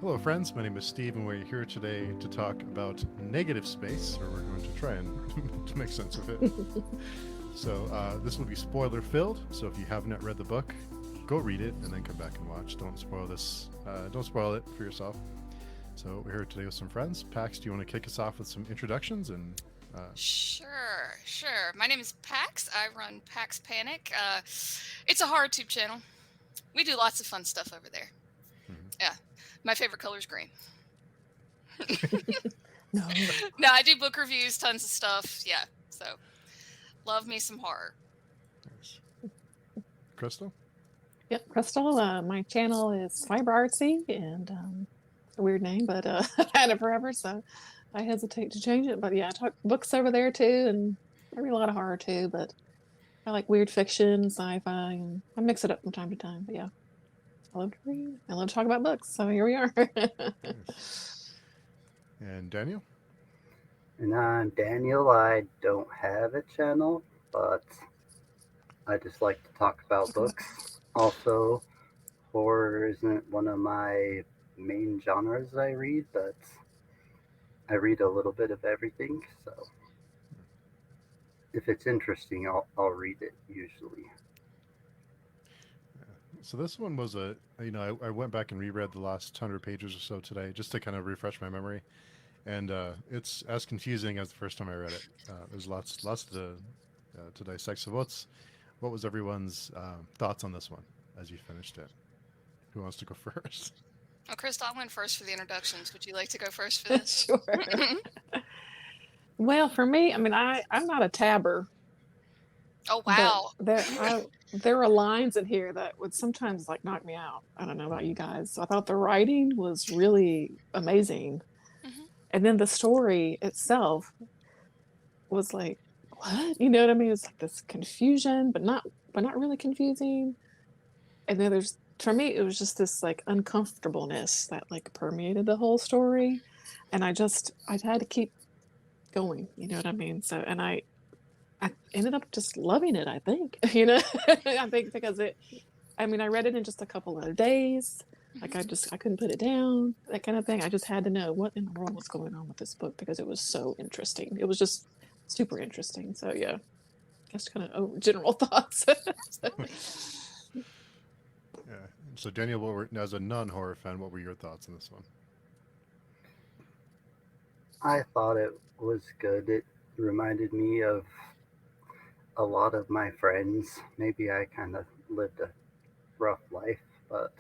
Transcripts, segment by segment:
Hello, friends. My name is Steve, and we're here today to talk about negative space, or we're going to try and to make sense of it. So this will be spoiler filled. So if you have not read the book, go read it and then come back and watch. Don't spoil this. Don't spoil it for yourself. So we're here today with some friends. Pax, do you want to kick us off with some introductions and? Sure. My name is Pax. I run Pax Panic. It's a horror tube channel. We do lots of fun stuff over there. Mhm. Yeah. My favorite color is green. No. No, I do book reviews, tons of stuff. Yeah. So love me some horror. Nice. Crystal? Yep, Crystal. My channel is Fiber Artsy, and a weird name, but I've had it forever, so I hesitate to change it. But yeah, I talk books over there too, and I read a lot of horror too, but I like weird fiction, sci-fi, and I mix it up from time to time. But yeah, I love to read. I love to talk about books, so here we are. Nice. And Daniel? And I'm Daniel. I don't have a channel, but I just like to talk about books. Also, horror isn't one of my main genres I read, but I read a little bit of everything. So if it's interesting, I'll read it usually. So this one was I went back and reread the last 100 pages or so today just to kind of refresh my memory, and it's as confusing as the first time I read it. There's lots to dissect. So what was everyone's thoughts on this one as you finished it? Who wants to go first? Oh, Crystal, I went first for the introductions. Would you like to go first for this? Sure. Well, for me, I mean, I'm not a tabber. Oh, wow. There are lines in here that would sometimes like knock me out. I don't know about you guys. So I thought the writing was really amazing. Mhm. And then the story itself was like, what? You know what I mean? It's like this confusion, but not really confusing. And then for me, it was just this like uncomfortableness that like permeated the whole story. And I had to keep going, you know what I mean? So, and I ended up just loving it, I think, I think because I read it in just a couple of days. Like I couldn't put it down, that kind of thing. I just had to know what in the world was going on with this book because it was so interesting. It was just super interesting. So yeah, just kind of general thoughts. Yeah. So Daniel, as a non-horror fan, what were your thoughts on this one? I thought it was good. It reminded me of a lot of my friends. Maybe I kind of lived a rough life, but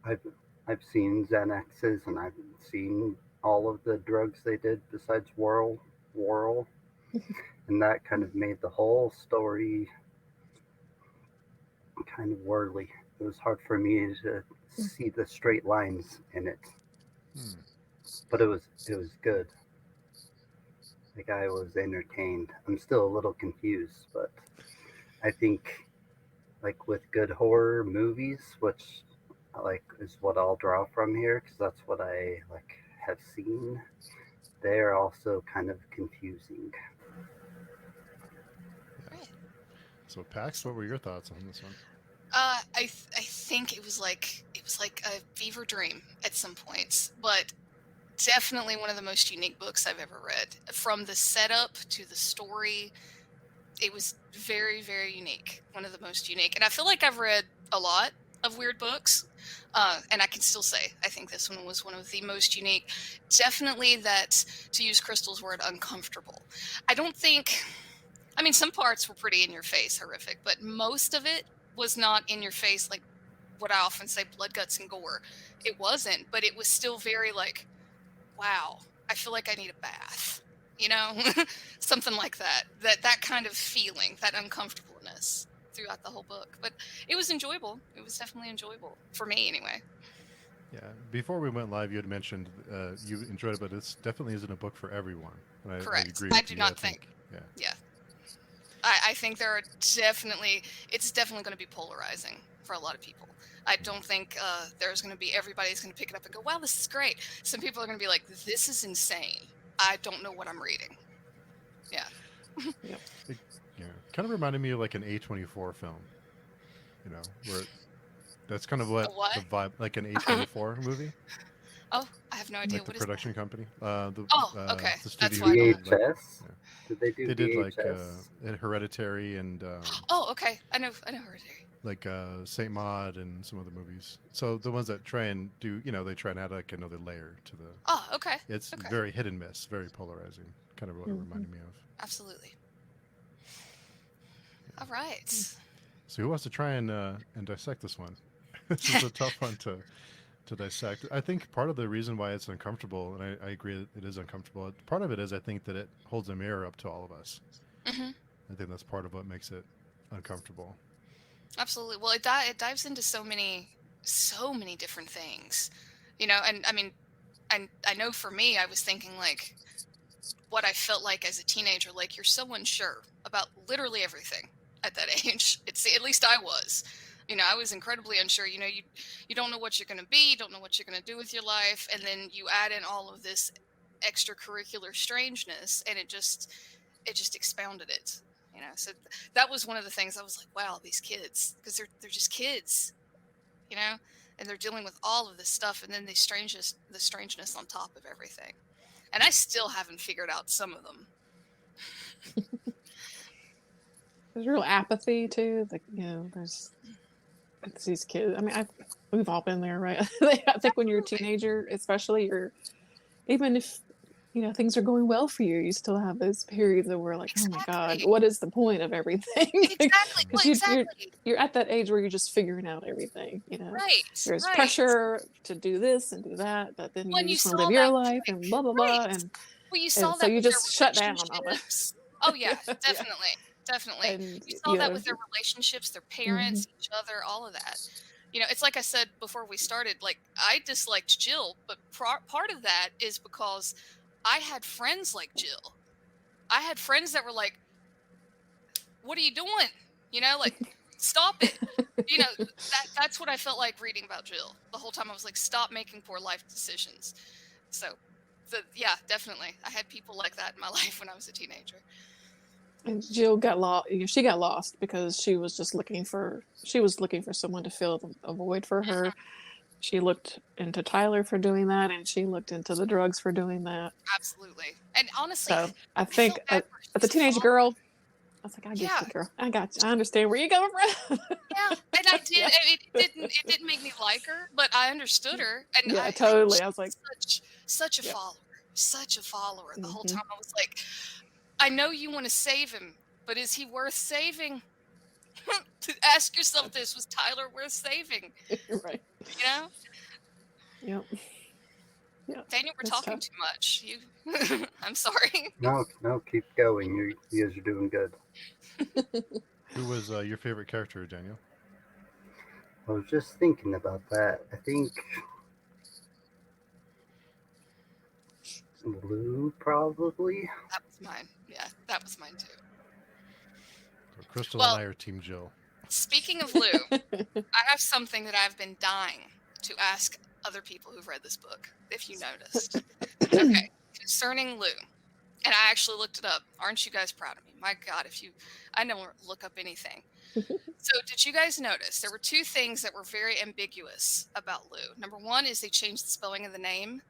I've seen Xanaxes and I've seen all of the drugs they did besides Whirl, and that kind of made the whole story kind of whirly. It was hard for me to see the straight lines in it, but it was good. Like I was entertained. I'm still a little confused, but I think like with good horror movies, which like is what I'll draw from here because that's what I like have seen. They're also kind of confusing. Yeah. So Pax, what were your thoughts on this one? I think it was like a fever dream at some points, but definitely one of the most unique books I've ever read. From the setup to the story, it was very, very unique. One of the most unique. And I feel like I've read a lot of weird books, and I can still say I think this one was one of the most unique. Definitely that, to use Crystal's word, uncomfortable. Some parts were pretty in your face, horrific, but most of it was not in your face like what I often say, blood, guts, and gore. It wasn't, but it was still very like, wow, I feel like I need a bath, something like that. That kind of feeling, that uncomfortableness throughout the whole book. But it was enjoyable. It was definitely enjoyable for me, anyway. Yeah. Before we went live, you had mentioned you enjoyed it, but it definitely isn't a book for everyone. And Correct. I agree. I with do you. not think. Yeah. I think it's definitely going to be polarizing for a lot of people. I don't think everybody's going to pick it up and go, wow, this is great. Some people are going to be like, this is insane. I don't know what I'm reading. Yeah. Yep. Kind of reminded me of like an A24 film, where That's kind of what A what? the vibe, like an A24 movie, Oh, I have no idea. like the What is that? production company. Okay. The That's studio why I don't did like VHS? yeah. Did they do They did like VHS? Hereditary and Oh, okay. I know Hereditary. like Saint Maud and some other movies. So the ones that try and do, they try and add like another layer to the. Oh, okay. It's Okay. very hit and miss, very polarizing. Kind of what it reminded me of. Absolutely. All right. So who wants to try and dissect this one? This is a tough one to dissect. I think part of the reason why it's uncomfortable, and I agree that it is uncomfortable. Part of it is I think that it holds a mirror up to all of us. Mm-hmm. I think that's part of what makes it uncomfortable. Absolutely. Well, it dives into so many different things, and I mean, and I know for me, I was thinking like what I felt like as a teenager, like you're so unsure about literally everything at that age. At least I was. I was incredibly unsure. You don't know what you're going to be, you don't know what you're going to do with your life, and then you add in all of this extracurricular strangeness, and it just expounded it. So that was one of the things I was like, wow, these kids, because they're just kids, and they're dealing with all of this stuff, and then the strangeness on top of everything. And I still haven't figured out some of them. There's real apathy too. Like, it's these kids. I mean, we've all been there, right? I think when you're a teenager, especially, even if things are going well for you, you still have those periods of where, like, Exactly. oh my God, what is the point of everything? Exactly. Well, exactly. You're at that age where you're just figuring out everything. Right. There's right. pressure to do this and do that, but then When you you just want saw to live your that, life and blah blah blah, right. and Well, you saw and that. so you with just their shut down on all that. relationships. Oh yeah, Yeah. definitely, definitely. And, You saw that with their relationships, their parents, each other, all of that. It's like I said before we started. Like, I disliked Jill, but part of that is because I had friends like Jill. I had friends that were like, "What are you doing? Like, stop it." That's what I felt like reading about Jill the whole time. I was like, "Stop making poor life decisions." So, yeah, definitely, I had people like that in my life when I was a teenager. And Jill got lost. She got lost because she was just looking for someone to fill a void for her. She looked into Tyler for doing that, and she looked into the drugs for doing that. Absolutely. And honestly, so I think as a teenage girl, I was like, I get Yeah. you, girl. I got you. I understand where you're coming from. Yeah, and I did. Yeah. It didn't make me like her, but I understood her. And Yeah, totally. I was she's like, such a Yep. follower, such a follower. The whole Mhm. time I was like, I know you want to save him, but is he worth saving? Ask yourself this: was Tyler worth saving? Right. Yep. Yeah. Daniel, we're That's talking tough. too much. I'm sorry. No, keep going. You guys are doing good. Who was your favorite character, Daniel? I was just thinking about that. I think Lou, probably. That was mine. Yeah, that was mine too. So Crystal Well- and I are Team Jill. Speaking of Lou, I have something that I've been dying to ask other people who've read this book, if you noticed. Okay, concerning Lou. And I actually looked it up. Aren't you guys proud of me? My God, I don't look up anything. So did you guys notice there were two things that were very ambiguous about Lou? Number one is they changed the spelling of the name.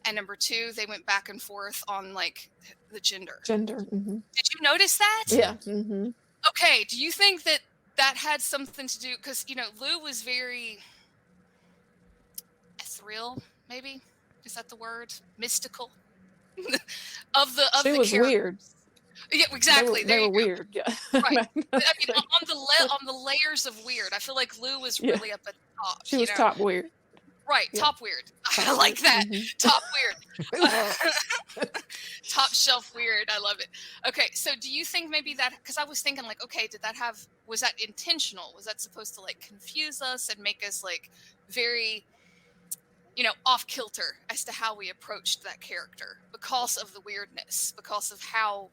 And number two, they went back and forth on like the gender. Mm-hmm. Did you notice that? Yeah. Mm-hmm. Okay, do you think that had something to do, because Lou was very ethereal, maybe, is that the word? Mystical. of the She was characters. weird. Yeah, exactly. They were weird. Yeah. Right. I mean, on the layers of weird, I feel like Lou was Yeah. really up at the top. She was top weird. Right, Yeah. top weird. I like that. Mhm. Top weird. Top shelf weird. I love it. Okay, so do you think maybe that, because I was thinking like, okay, was that intentional? Was that supposed to like confuse us and make us like very, off kilter as to how we approached that character because of the weirdness, because of how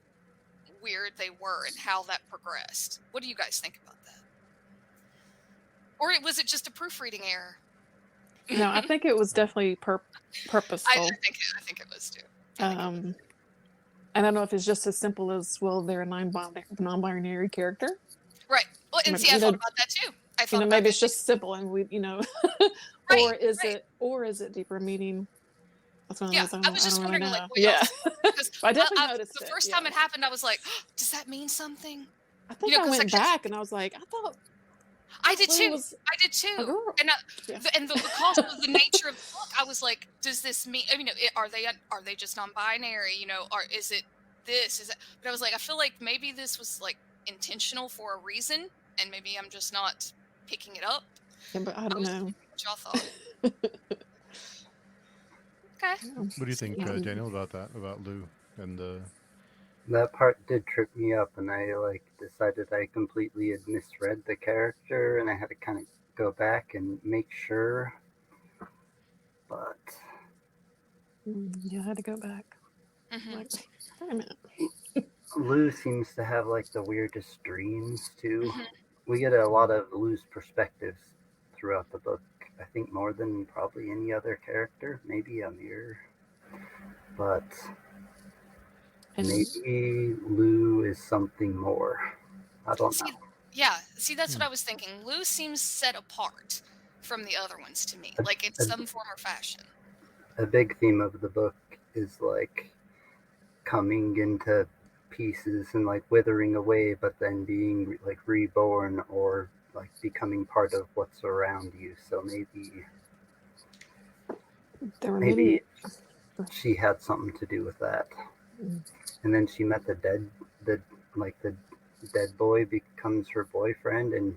weird they were and how that progressed? What do you guys think about that? Or was it just a proofreading error? No, I think it was definitely purposeful. I think it was too. And I don't know if it's just as simple as, well, they're a non-binary character. Right. Well, and see, I thought about that too. I thought about maybe that. it's just simple and we, Right, or is right. it deeper meaning? That's one of Yeah, those I was I just don't really wondering, like, know. what y'all Yeah. thought, because I definitely I noticed the it. first Yeah. time it happened, I was like, "Does that mean something?" I think I 'Cause I went guess back and I was like, I thought I did Lou too. was I did a too. girl. And Yeah. because of the nature of the book, I was like, "Does this mean? Are they just non-binary? Or is it this? Is it?" But I was like, I feel like maybe this was like intentional for a reason, and maybe I'm just not picking it up. Yeah, but I I don't was know. what y'all thought. Okay. Yeah. What do you think, Yeah. Daniel, about that? About Lou and the? That part did trip me up, and I decided I completely had misread the character, and I had to kind of go back and make sure. But Yeah, I had to go back. Mhm. Like, wait a minute. Lou seems to have the weirdest dreams too. Mhm. We get a lot of Lou's perspectives throughout the book. I think more than probably any other character, maybe Amir, but And maybe Lou is something more. I don't See, know. yeah. See, that's what Hmm. I was thinking. Lou seems set apart from the other ones to me, A, like in a, some form or fashion. a big theme of the book is coming into pieces and withering away, but then being reborn or becoming part of what's around you. So there were maybe many. she had something to do with that. And then she met the the dead boy becomes her boyfriend, and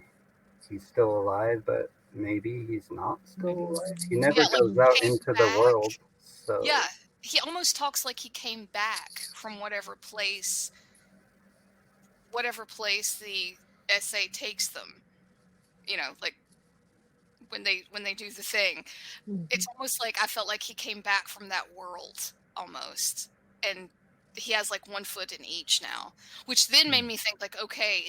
he's still alive, but maybe he's not still alive. He never Yeah, like goes out came into the back. world, so Yeah, he almost talks like he came back from whatever place the essay takes them. Like when they do the thing, it's almost like I felt like he came back from that world almost, and he has like one foot in each now, which then made me think like, okay,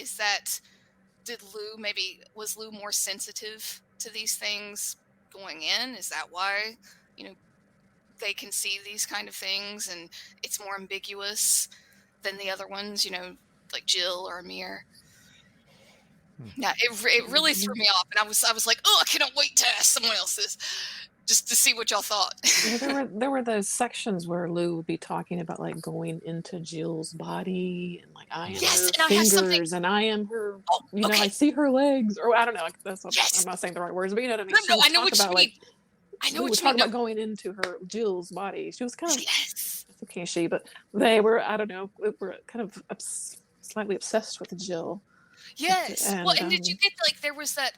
was Lou more sensitive to these things going in? Is that why you know they can see these kind of things and it's more ambiguous than the other ones, like Jill or Amir. Yeah, it really threw me off, and I was like, oh, I cannot wait to ask someone else this, just to see what y'all thought. Yeah, there were those sections where Lou would be talking about going into Jill's body and I am Yes, her and I have something. fingers and I am her. Oh, I okay. see her legs, or I don't know. That's what, Yes. I'm not saying the right words, but you know what I mean. No, She no, would I know talk what you about mean. I know Lou what would you mean. talk about going into her Jill's body. She was kind of Yes. okay, but they were I don't know. Were kind of slightly obsessed with Jill. Yes. Well, and did you And get there was that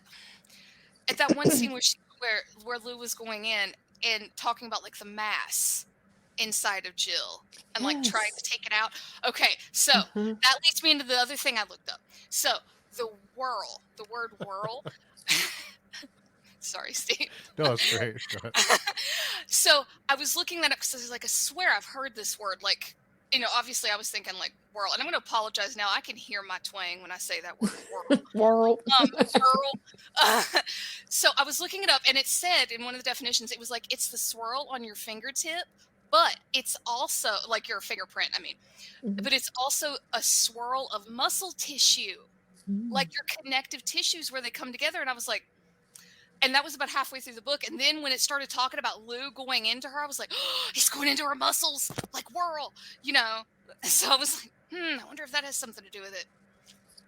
one scene where Lou was going in and talking about the mass inside of Jill and trying to yes. take it out. Okay, so that leads me into the other thing I looked up. So the word whirl. Sorry, Steve. No, that's great. Go ahead. So I was looking that up because I was like, I swear I've heard this word. Obviously I was thinking whirl, and I'm going to apologize now. I can hear my twang when I say that word, whirl. Whirl. Whirl. So I was looking it up, and it said in one of the definitions, it was it's the swirl on your fingertip, but it's also your fingerprint. I mean, but it's also a swirl of muscle tissue, like your connective tissues where they come together. And I was like, and that was about halfway through the book. And then when it started talking about Lou going into her, I was like, oh, he's going into her muscles, whirl, So I was like, I wonder if that has something to do with it.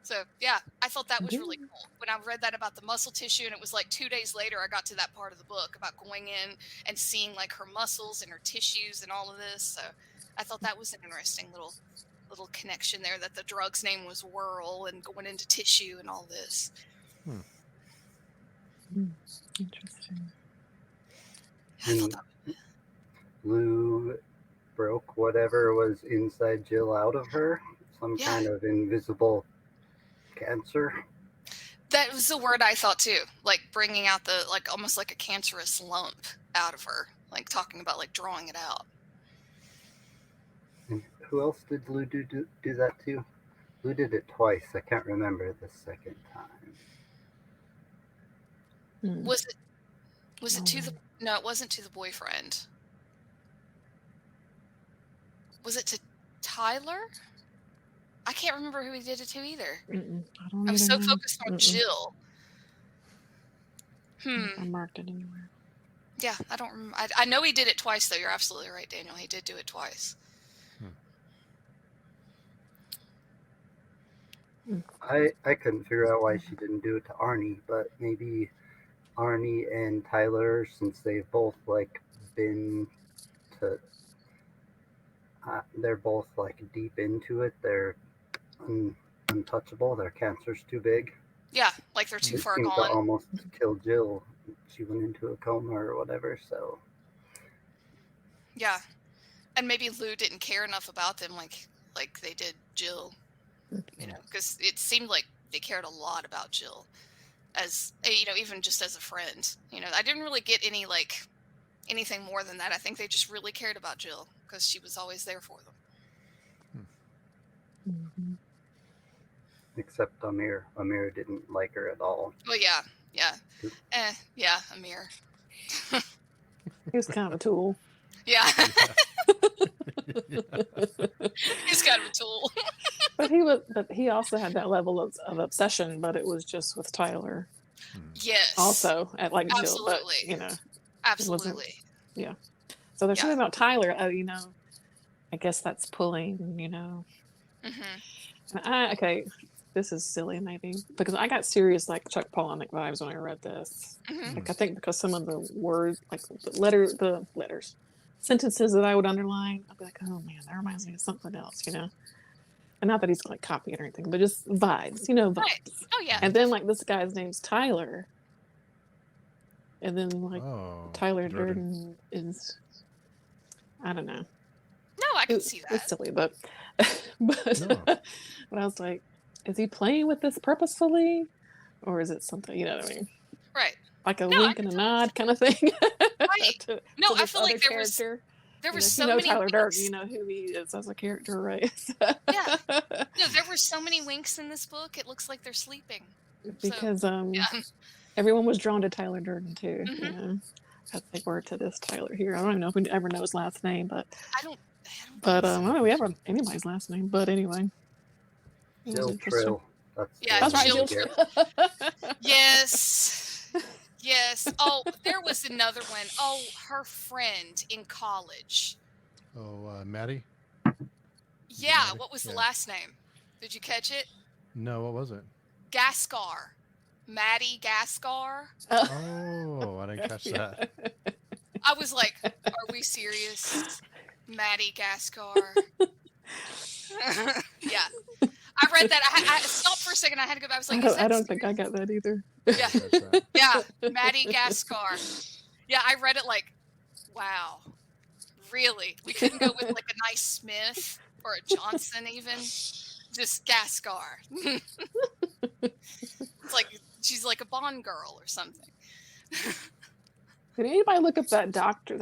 So yeah, I thought that was really cool when I read that about the muscle tissue, and it was 2 days later I got to that part of the book about going in and seeing her muscles and her tissues and all of this. So I thought that was an interesting little connection there, that the drug's name was Whirl and going into tissue and all this. Interesting. I thought that Lou broke whatever was inside Jill out of her, some kind of invisible cancer. That was the word I thought too, bringing out the almost like a cancerous lump out of her, talking about drawing it out. And who else did Lou do that to? Lou did it twice. I can't remember the second time. Was it to the? No, it wasn't to the boyfriend. Was it to Tyler? I can't remember who he did it to either. I I was so know. focused on Jill. I marked it anywhere. Yeah, I don't remember. I know he did it twice, though. You're absolutely right, Daniel. He did do it twice. I couldn't figure out why she didn't do it to Arnie, but maybe Arnie and Tyler, since they've both like been to, they're both like deep into it. They're untouchable. Their cancer's too big. Yeah, like they're too It far seemed to gone. almost kill Jill. She went into a coma or whatever. So Yeah, and maybe Lou didn't care enough about them like they did Jill. You know, because it seemed like they cared a lot about Jill, as even just as a friend. I didn't really get anything more than that. I think they just really cared about Jill because she was always there for them. Mm-hmm. except Amir. Amir didn't like her at all. Well, yeah. Yeah, Amir. He was kind of a tool. Yeah. He's kind of a tool. But he also had that level of obsession, but it was just with Tyler. Yes. Also at like absolutely. Jill, but absolutely. Yeah. So there's something about Tyler. I guess that's pulling. Mm-hmm. And okay, this is silly maybe because I got serious like Chuck Palahniuk vibes when I read this. Mm-hmm. Like I think because some of the words, like the letters, sentences that I would underline, I'd be like, oh man, that reminds me of something else, And not that he's like copying or anything, but just vibes, vibes. Right. Oh yeah. And then like this guy's name's Tyler, and then like Tyler Durden is, I don't know. No, I can see that. It's silly, but but I was like, is he playing with this purposefully, or is it something? You know what I mean? Right. Like a wink and a nod kind of thing. Right. I feel like there was so many Tyler winks. Durden, you know who he is as a character, right? Yeah. No, there were so many winks in this book. It looks like they're sleeping. Because everyone was drawn to Tyler Durden too. Mm-hmm. As they were to this Tyler here. I don't even know if we ever know his last name, but I don't I don't know if we ever anybody's last name. But anyway, Jill Trill. That's right, Jill Trill. Yes. Yes. Oh, there was another one. Oh, her friend in college. Oh, Maddie? Yeah. Maddie? What was the last name? Did you catch it? No, what was it? Gaskar. Maddie Gaskar. Oh, I didn't catch that. I was like, are we serious? Maddie Gaskar. Yeah. I read that. I stopped for a second. I had to go back. I was like, I don't think I got that either. Yeah. Yeah. Maddie Gaskar. Yeah, I read it like, wow. Really? We couldn't go with like a nice Smith or a Johnson even? Just Gaskar. It's like she's like a Bond girl or something. Did anybody look up that doctor?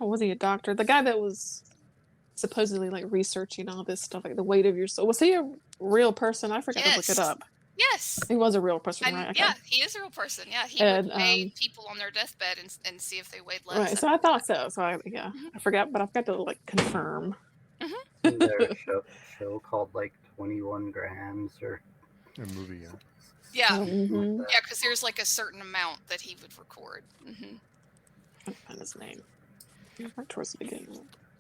Was he a doctor? The guy that was supposedly like researching all this stuff, like the weight of your soul. Was he a real person? I forgot to look it up. Yes. He was a real person, right? Okay. Yeah, he is a real person. Yeah, he would weigh people on their deathbed and see if they weighed less. Right, so I thought so. So I forgot, but I forgot to like confirm. Mm-hmm. Isn't there a show called like 21 grams or a movie? Yeah. Mm-hmm. Yeah, because there's like a certain amount that he would record. Mm-hmm. I can't find his name. Right towards the beginning.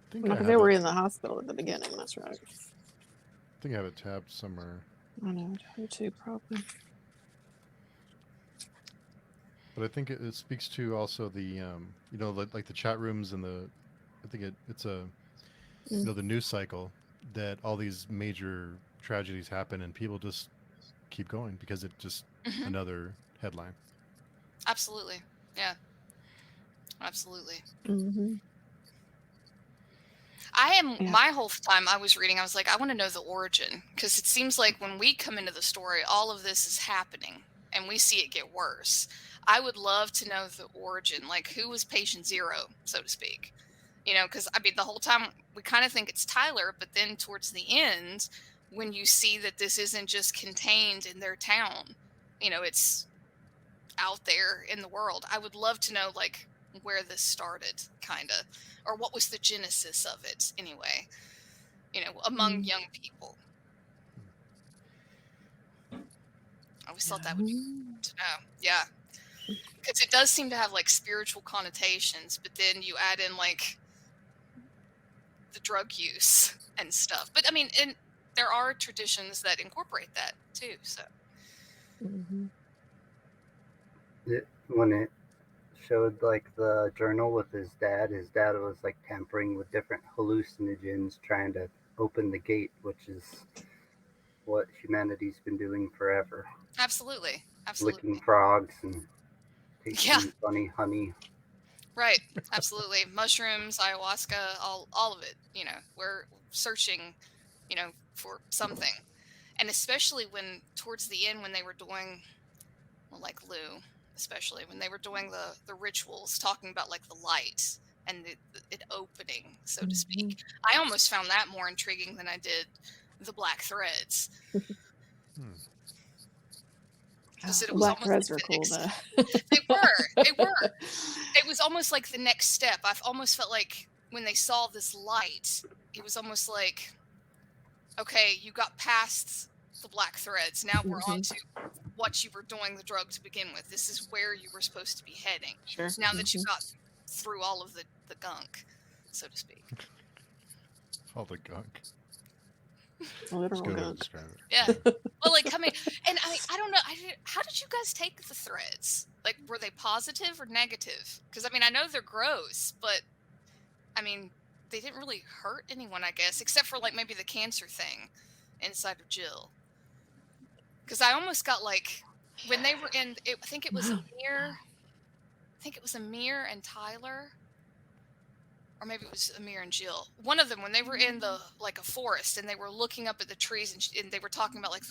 Because they were in the hospital at the beginning. That's right. I think I have it tabbed somewhere. I know, you too, probably. But I think it speaks to also the like the chat rooms and I think it's a the news cycle that all these major tragedies happen and people just keep going because it's just another headline. Absolutely. Yeah. Absolutely. Mm-hmm. My whole time I was reading, I was like, I want to know the origin, because it seems like when we come into the story, all of this is happening and we see it get worse. I would love to know the origin, like who was patient zero, so to speak, because I mean, the whole time we kind of think it's Tyler, but then towards the end, when you see that this isn't just contained in their town, it's out there in the world. I would love to know like where this started, kind of, or what was the genesis of it anyway, among young people. I always thought that would be good to know. Yeah. Because it does seem to have like spiritual connotations, but then you add in like the drug use and stuff. But I mean, and there are traditions that incorporate that too. So Mhm. When it showed like the journal with his dad was like tampering with different hallucinogens, trying to open the gate, which is what humanity's been doing forever. absolutely, Licking absolutely, frogs and yeah, tasting funny honey. right, absolutely. Mushrooms, ayahuasca, all of it. You know, we're searching, you know, for something, and especially when towards the end when they were doing, well, like Lou, especially when they were doing the rituals, talking about like the light and it opening, so to speak. Mhm. I almost found that more intriguing than I did the black threads. Hmm. Because Oh, it the was black almost like threads are the cool next. though. They were. It was almost like the next step. I've almost felt like when they saw this light, it was almost like, okay, you got past the black threads. Now we're on Mhm. to what you were doing the drug to begin with. This is where you were supposed to be heading. Sure. Now that you Mhm. got through all of the gunk, so to speak. All the gunk. It's a Literal good way to gunk. describe it. Yeah. Well, like coming, and I don't know. How did you guys take the threads? Like, were they positive or negative? Because I mean, I know they're gross, but I mean, they didn't really hurt anyone, I guess, except for like maybe the cancer thing inside of Jill. Because I almost got like when they were in, I think it was Amir. I think it was Amir and Tyler, or maybe it was Amir and Jill. One of them when they were in the like a forest and they were looking up at the trees and they were talking about like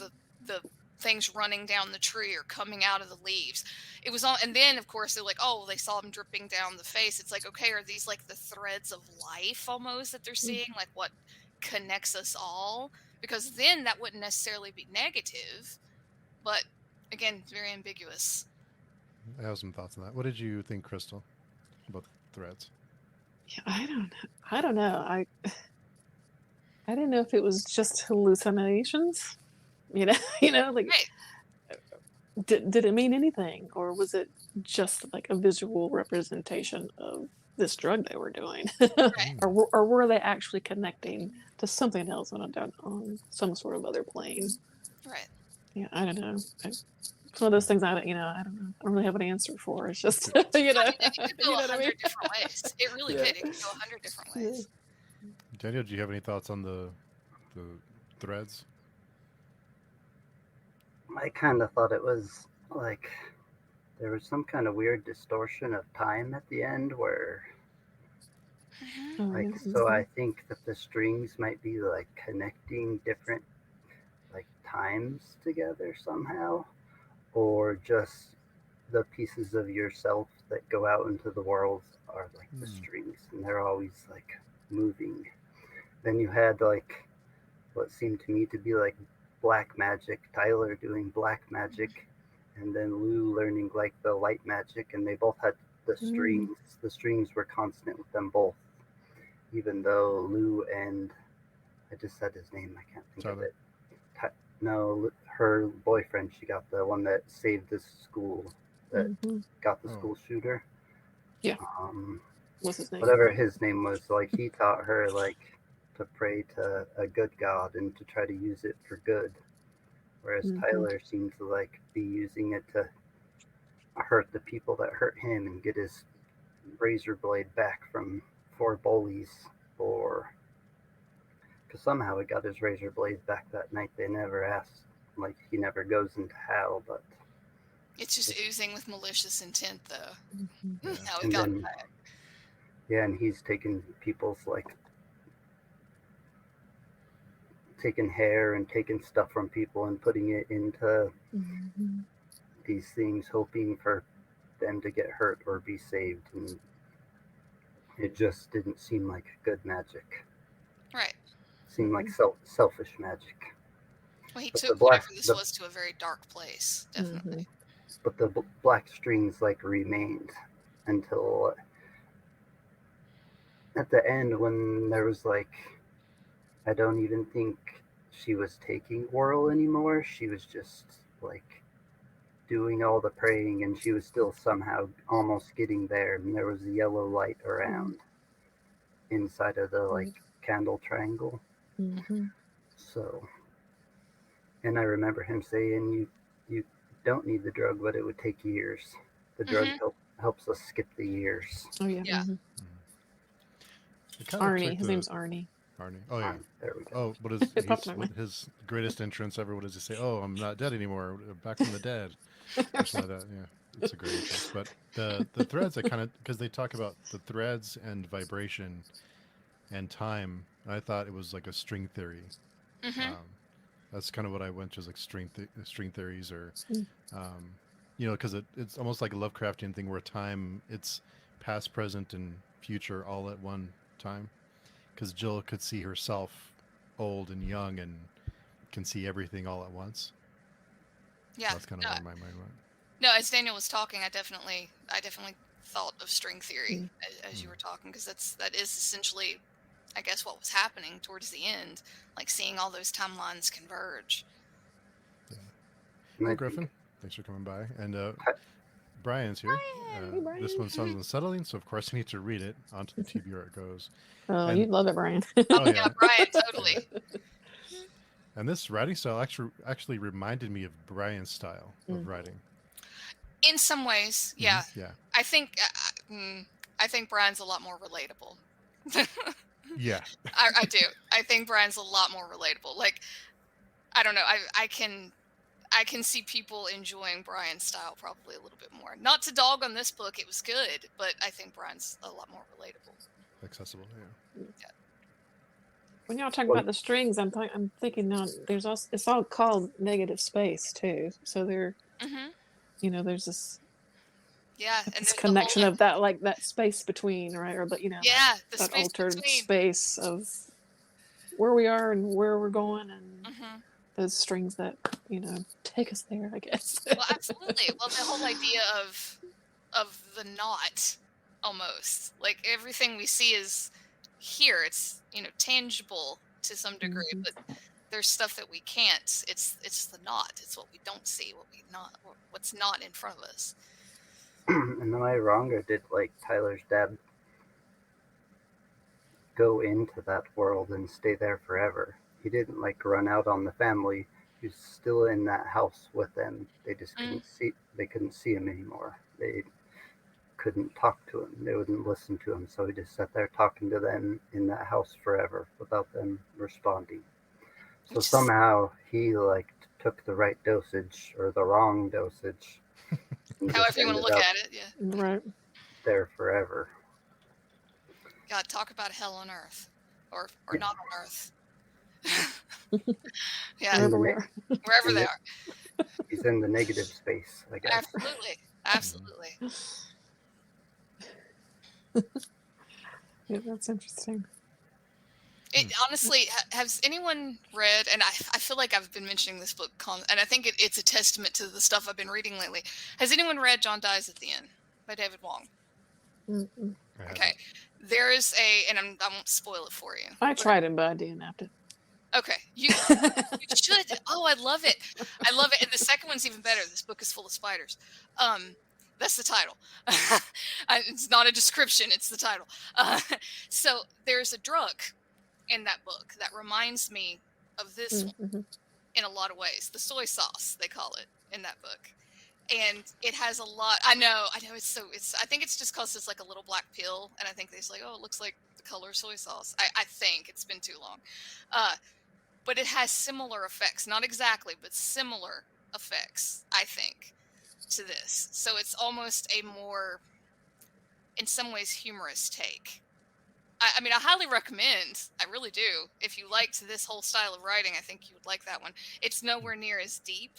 the things running down the tree or coming out of the leaves. It was all, and then of course they're like, oh, they saw them dripping down the face. It's like, okay, are these like the threads of life almost that they're seeing, like what connects us all? Because then that wouldn't necessarily be negative, but again, it's very ambiguous. I have some thoughts on that. What did you think, Crystal, about threads? Yeah, I don't know. I didn't know if it was just hallucinations. You know, like Right. did it mean anything, or was it just like a visual representation of this drug they were doing, Right. or were they actually connecting to something else on some sort of other plane? Right. Yeah, I don't know. It's one of those things I don't know. I don't really have an answer for. It's just Okay. you know, I mean, it could go you know what I 100 mean? different ways. It really Yeah. could. It could go 100 different Yeah. ways. Daniel, do you have any thoughts on the threads? I kind of thought it was like there was some kind of weird distortion of time at the end where Mm-hmm. Oh, like yeah. so I think that the strings might be like connecting different like times together somehow, or just the pieces of yourself that go out into the world are like the strings and they're always like moving. Then you had like what seemed to me to be like black magic, Tyler doing black magic, and then Lou learning like the light magic, and they both had the strings. The strings were constant with them both, even though Lou and I just said his name, I can't think of Tyler. it. No, her boyfriend, she got the one that saved the school, that got the school shooter. Yeah. What's his name? Whatever his name was, like he taught her like to pray to a good God and to try to use it for good, whereas Tyler seems to like be using it to hurt the people that hurt him and get his razor blade back from 4 bullies, or because somehow he got his razor blade back that night. They never asked, like he never goes into how, but It's just oozing with malicious intent, though. Yeah. How he and got then back. yeah, and he's taking people's like taking hair and taking stuff from people and putting it into these things, hoping for them to get hurt or be saved, and it just didn't seem like good magic. Right. It seemed like selfish magic. Well, he But took whatever this was to a very dark place, definitely. But the black strings like remained until at the end, when there was like, I don't even think she was taking oral anymore. She was just like doing all the praying, and she was still somehow almost getting there, and there was a yellow light around inside of the like candle triangle. Mm-hmm. So, and I remember him saying, "You don't need the drug, but it would take years. The drug helps us skip the years." Oh yeah. Yeah. Mm-hmm. It kind of Arnie. took His the- name's Arnie. Arnie. Oh yeah. There we go. Oh, what is It popped in my mind. his greatest entrance ever? What does he say? Oh, I'm not dead anymore. Back from the dead. Or something like that. Yeah, it's a great entrance. But the threads, I kind of, because they talk about the threads and vibration and time. I thought it was like a string theory. That's kind of what I went to, is like string theories, or you know, because it's almost like a Lovecraftian thing where time, it's past, present, and future all at one time. Because Jill could see herself old and young and can see everything all at once. Yeah. So that's kind of where my mind went. No, as Daniel was talking, I definitely thought of string theory as you were talking, because that is essentially, I guess, what was happening towards the end, like seeing all those timelines converge. Yeah. And I Well, think- Griffin, thanks for coming by. And Brian's here. Hey, Brian. This one sounds unsettling, so of course you need to read it. Onto the TBR it goes. Oh, And- you'd love it, Brian. Oh, yeah. yeah, Brian, totally. And this writing style actually reminded me of Brian's style of writing. In some ways, yeah. Yeah. I think Brian's a lot more relatable. Yeah. I do. I think Brian's a lot more relatable. Like, I don't know. I can see people enjoying Brian's style probably a little bit more. Not to dog on this book, it was good, but I think Brian's a lot more relatable. Accessible, yeah. When y'all talk about the strings, I'm thinking now there's also, it's all called negative space too. So there, you know, there's this and this there's connection the whole, of that, like that space between, right? Or you know, the that space altered between. space of where we are and where we're going, and those strings that, you know, take us there, I guess. Well, absolutely. Well, the whole idea of the knot, almost like everything we see is here. It's, you know, tangible to some degree, but there's stuff that we can't. It's the knot. It's what we don't see, what's not in front of us. And am I wrong, or did like Tyler's dad go into that world and stay there forever? He didn't like run out on the family. He was still in that house with them. They just couldn't see. They couldn't see him anymore. They couldn't talk to him. They wouldn't listen to him. So he just sat there talking to them in that house forever without them responding. So somehow he like took the right dosage or the wrong dosage. However you want to look at it, yeah. Right. There forever. God, talk about hell on earth, or not on earth. Yeah, Wherever we are. wherever they are. He's in the negative space, I guess. Absolutely. Yeah, that's interesting. It honestly, has anyone read? And I feel like I've been mentioning this book, and I think it's a testament to the stuff I've been reading lately. Has anyone read John Dies at the End by David Wong? Mm-mm. Okay, there is and I won't spoil it for you. I tried it, but I DNF'd it. Okay, you should. Oh, I love it. I love it. And the second one's even better. This book is full of spiders. That's the title. It's not a description. It's the title. So there's a drug in that book that reminds me of this one in a lot of ways. The soy sauce, they call it in that book. And it has a lot. I know. I think it's just because it's like a little black pill. And I think they're like, oh, it looks like the color soy sauce. I think it's been too long. But it has similar effects. Not exactly, but similar effects, I think, to this. So it's almost a more, in some ways, humorous take. I mean, I highly recommend. I really do. If you liked this whole style of writing, I think you would like that one. It's nowhere near as deep,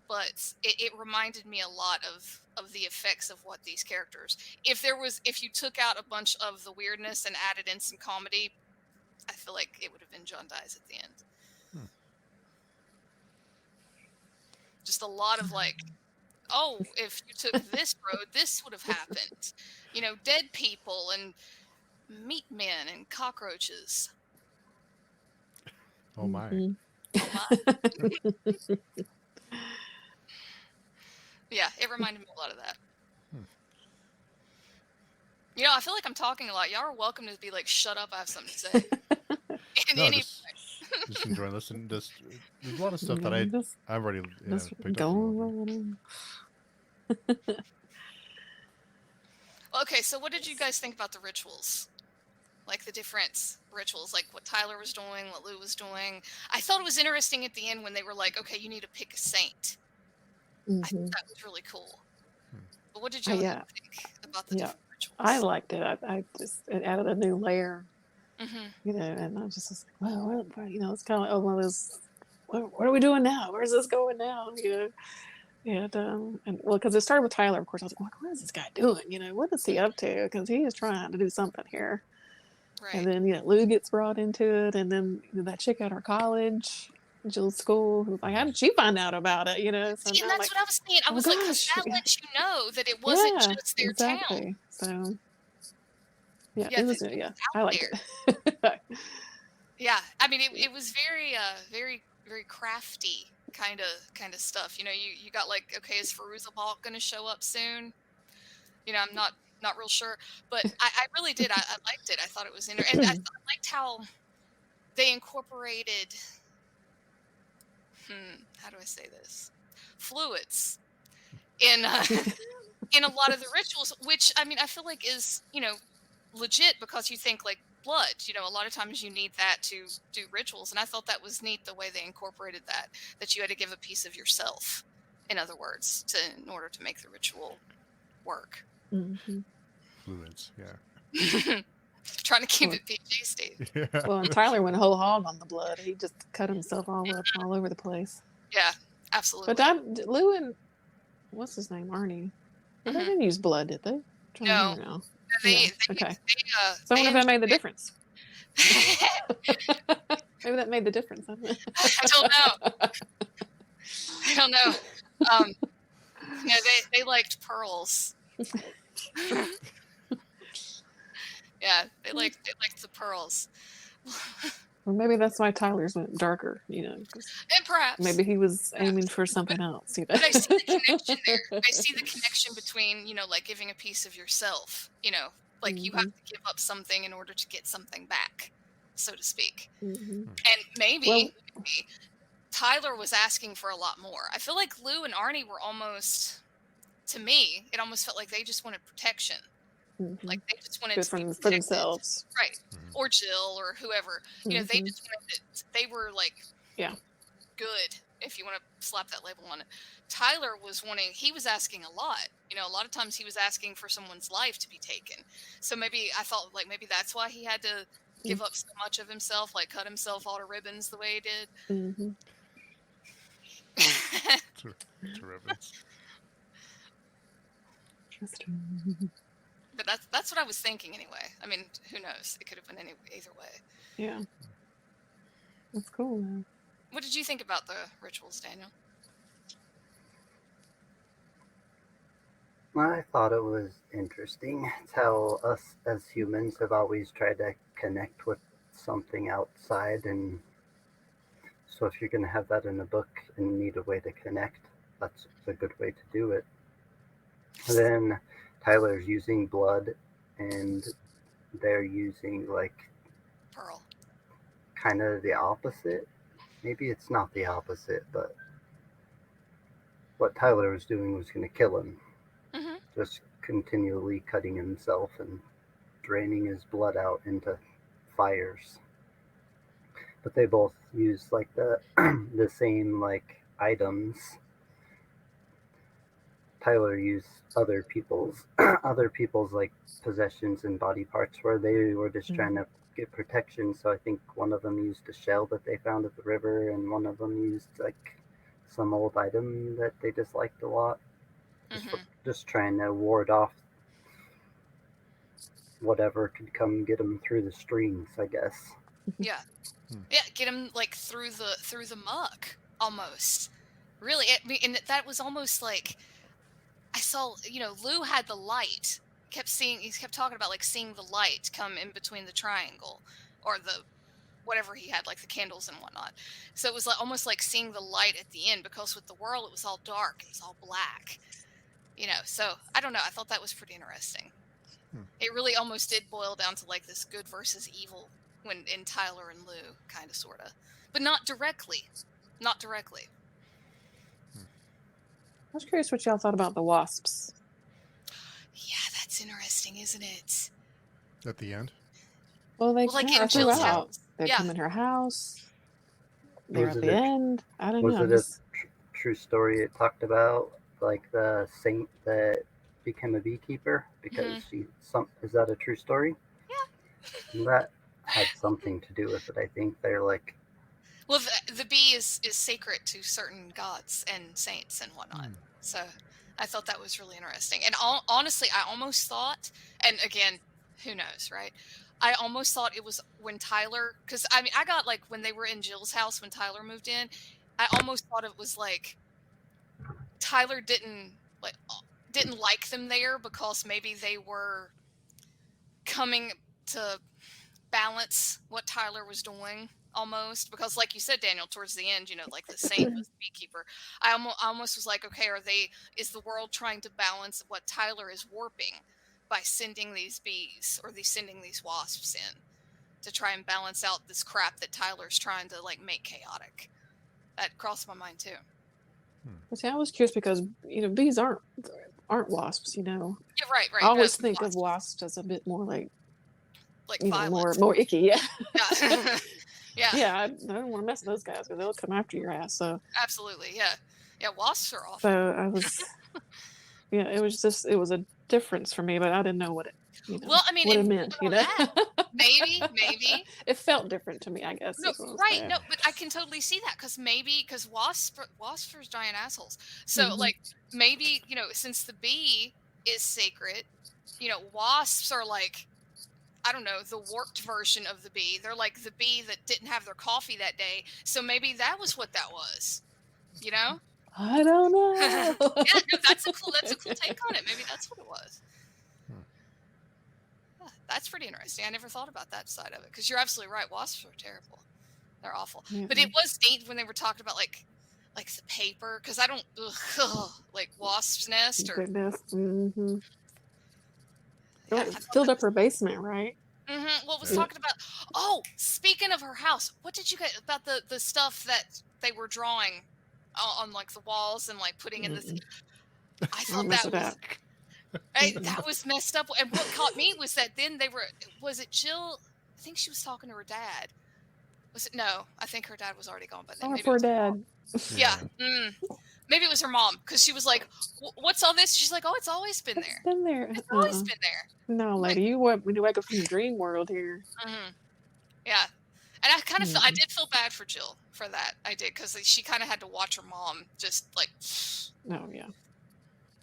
but it reminded me a lot of the effects of what these characters. If you took out a bunch of the weirdness and added in some comedy, I feel like it would have been John Dies at the End. Just a lot of like, oh, if you took this road, this would have happened. You know, dead people and meat men and cockroaches. Oh my. Yeah, reminded me a lot of that. Hmm. You know, I feel like I'm talking a lot. Y'all are welcome to be like, shut up, I have something to say. No, just enjoying listening. There's a lot of stuff that I've already just picked go up from. on. Okay, so what did you guys think about the rituals? Like the different rituals, like what Tyler was doing, what Lou was doing. I thought it was interesting at the end when they were like, okay, you need to pick a saint. I thought that was really cool. But what did you think about the different rituals? I liked it. It added a new layer, Mm-hmm. you know, and I was just like, well, you know, it's kind of like, oh, well, what are we doing now? Where's this going now? You know, and well, because it started with Tyler, of course. I was like, what is this guy doing? You know, what is he up to? Because he is trying to do something here. Right. And then, you know, Lou gets brought into it, and then that chick at our college, Jill's school, who's like, how did she find out about it? You know, so see, and that's like, what I was saying. I was like, because that lets you know that it wasn't just their town. So, yeah, it was. Yeah, I liked it. Yeah, I mean, it was very, very, very crafty kind of stuff. You know, you got like, okay, is Feruza Balk going to show up soon? You know, I'm not real sure, but I really did. I liked it. I thought it was interesting, and I liked how they incorporated. How do I say this? Fluids in in a lot of the rituals, which I mean, I feel like is, you know, legit, because you think like blood, you know, a lot of times you need that to do rituals, and I thought that was neat the way they incorporated that you had to give a piece of yourself, in other words, in order to make the ritual work. Mm-hmm. Fluids, yeah. Trying to keep it PG, Steve. Yeah. Well, and Tyler went whole hog on the blood. He just cut himself all up all over the place. Yeah, absolutely. But Lou and what's his name, Arnie, they didn't use blood, did they? No. Okay. So I wonder if that made the difference. Maybe that made the difference. I don't know. I don't know. You know, they liked pearls. Yeah, they liked the pearls. Or maybe that's why Tyler's went darker, you know. And perhaps. Maybe he was aiming for something else. You know? But I see the connection there. I see the connection between, you know, like giving a piece of yourself, you know, like you have to give up something in order to get something back, so to speak. And maybe Tyler was asking for a lot more. I feel like Lou and Arnie were almost, to me, it almost felt like they just wanted protection. Like they just wanted to for themselves, right? Or Jill or whoever. You know, they just wanted it. They were like, good, if you want to slap that label on it. Tyler was wanting. He was asking a lot. You know, a lot of times he was asking for someone's life to be taken. So maybe I thought like maybe that's why he had to give up so much of himself, like cut himself all to ribbons the way he did. to ribbons. But that's what I was thinking anyway. I mean, who knows? It could have been either way. Yeah. That's cool, man. What did you think about the rituals, Daniel? I thought it was interesting. It's how us as humans have always tried to connect with something outside, and so if you're going to have that in a book and need a way to connect, that's a good way to do it. And then Tyler's using blood, and they're using like pearl. Kind of the opposite. Maybe it's not the opposite, but what Tyler was doing was going to kill him. Just continually cutting himself and draining his blood out into fires. But they both use like the same like items. Tyler used other people's like possessions and body parts, where they were just trying to get protection. So I think one of them used a shell that they found at the river, and one of them used like some old item that they disliked a lot. Just trying to ward off whatever could come get them through the streams, I guess. Yeah, get them like through the muck almost. Really, and that was almost like I saw. You know, Lou had the light. He kept talking about like seeing the light come in between the triangle or the whatever he had, like the candles and whatnot. So it was like almost like seeing the light at the end, because with the world it was all dark, it was all black. So I don't know. I thought that was pretty interesting. It really almost did boil down to like this good versus evil when in Tyler and Lou, kind of, sort of, but not directly. Not directly. I was curious what y'all thought about the wasps. Yeah, that's interesting, isn't it? At the end? Well, they Like are in Jill's throughout. house. They Yeah. come in her house. They're Was at it the a- end. I don't Was know. it a true story it talked about, like the saint that became a beekeeper because is that a true story? Yeah. That had something to do with it. I think they're like, well, the bee is sacred to certain gods and saints and whatnot. So I thought that was really interesting. And honestly, I almost thought, and again, who knows, right? I almost thought it was when Tyler, because I mean, I got like when they were in Jill's house when Tyler moved in, I almost thought it was like Tyler didn't like them there because maybe they were coming to balance what Tyler was doing almost, because like you said, Daniel, towards the end, like the saint was the beekeeper. I almost was like, okay, is the world trying to balance what Tyler is warping by sending these bees or sending these wasps in to try and balance out this crap that Tyler's trying to like make chaotic? That crossed my mind too. See, I was curious because bees aren't wasps. Yeah, right. I always think of wasps as a bit more like violent. more icky. Yeah. Yeah. Yeah. Yeah, I don't want to mess with those guys because they'll come after your ass. So absolutely, yeah. Wasps are awful. So I was, it was a difference for me, but I didn't know what it, well, I mean, what it meant. Maybe it felt different to me, I guess. No, right? No, but I can totally see that because wasps are giant assholes. So like maybe since the bee is sacred, wasps are like, I don't know, the warped version of the bee. They're like the bee that didn't have their coffee that day. So maybe that was what that was. I don't know. Yeah, no, that's a cool take on it. Maybe that's what it was. Yeah, that's pretty interesting. I never thought about that side of it because you're absolutely right. Wasps are terrible. They're awful. But it was neat when they were talking about like the paper, because I don't like wasp's nest or. Yeah, filled up her basement, right? Well, it was talking about. Oh, speaking of her house, what did you get about the stuff that they were drawing on like the walls and like putting in the? I thought that was messed up. And what caught me was that then was it Jill? I think she was talking to her dad. Was it? No, I think her dad was already gone by then. Oh, poor dad. Yeah. Maybe it was her mom, because she was like, "What's all this?" She's like, "Oh, it's always been there. It's been there. It's always been there." No, lady, you wake up from the dream world here. Yeah, and I kind of I did feel bad for Jill for that. I did, because she kind of had to watch her mom just like. Oh yeah,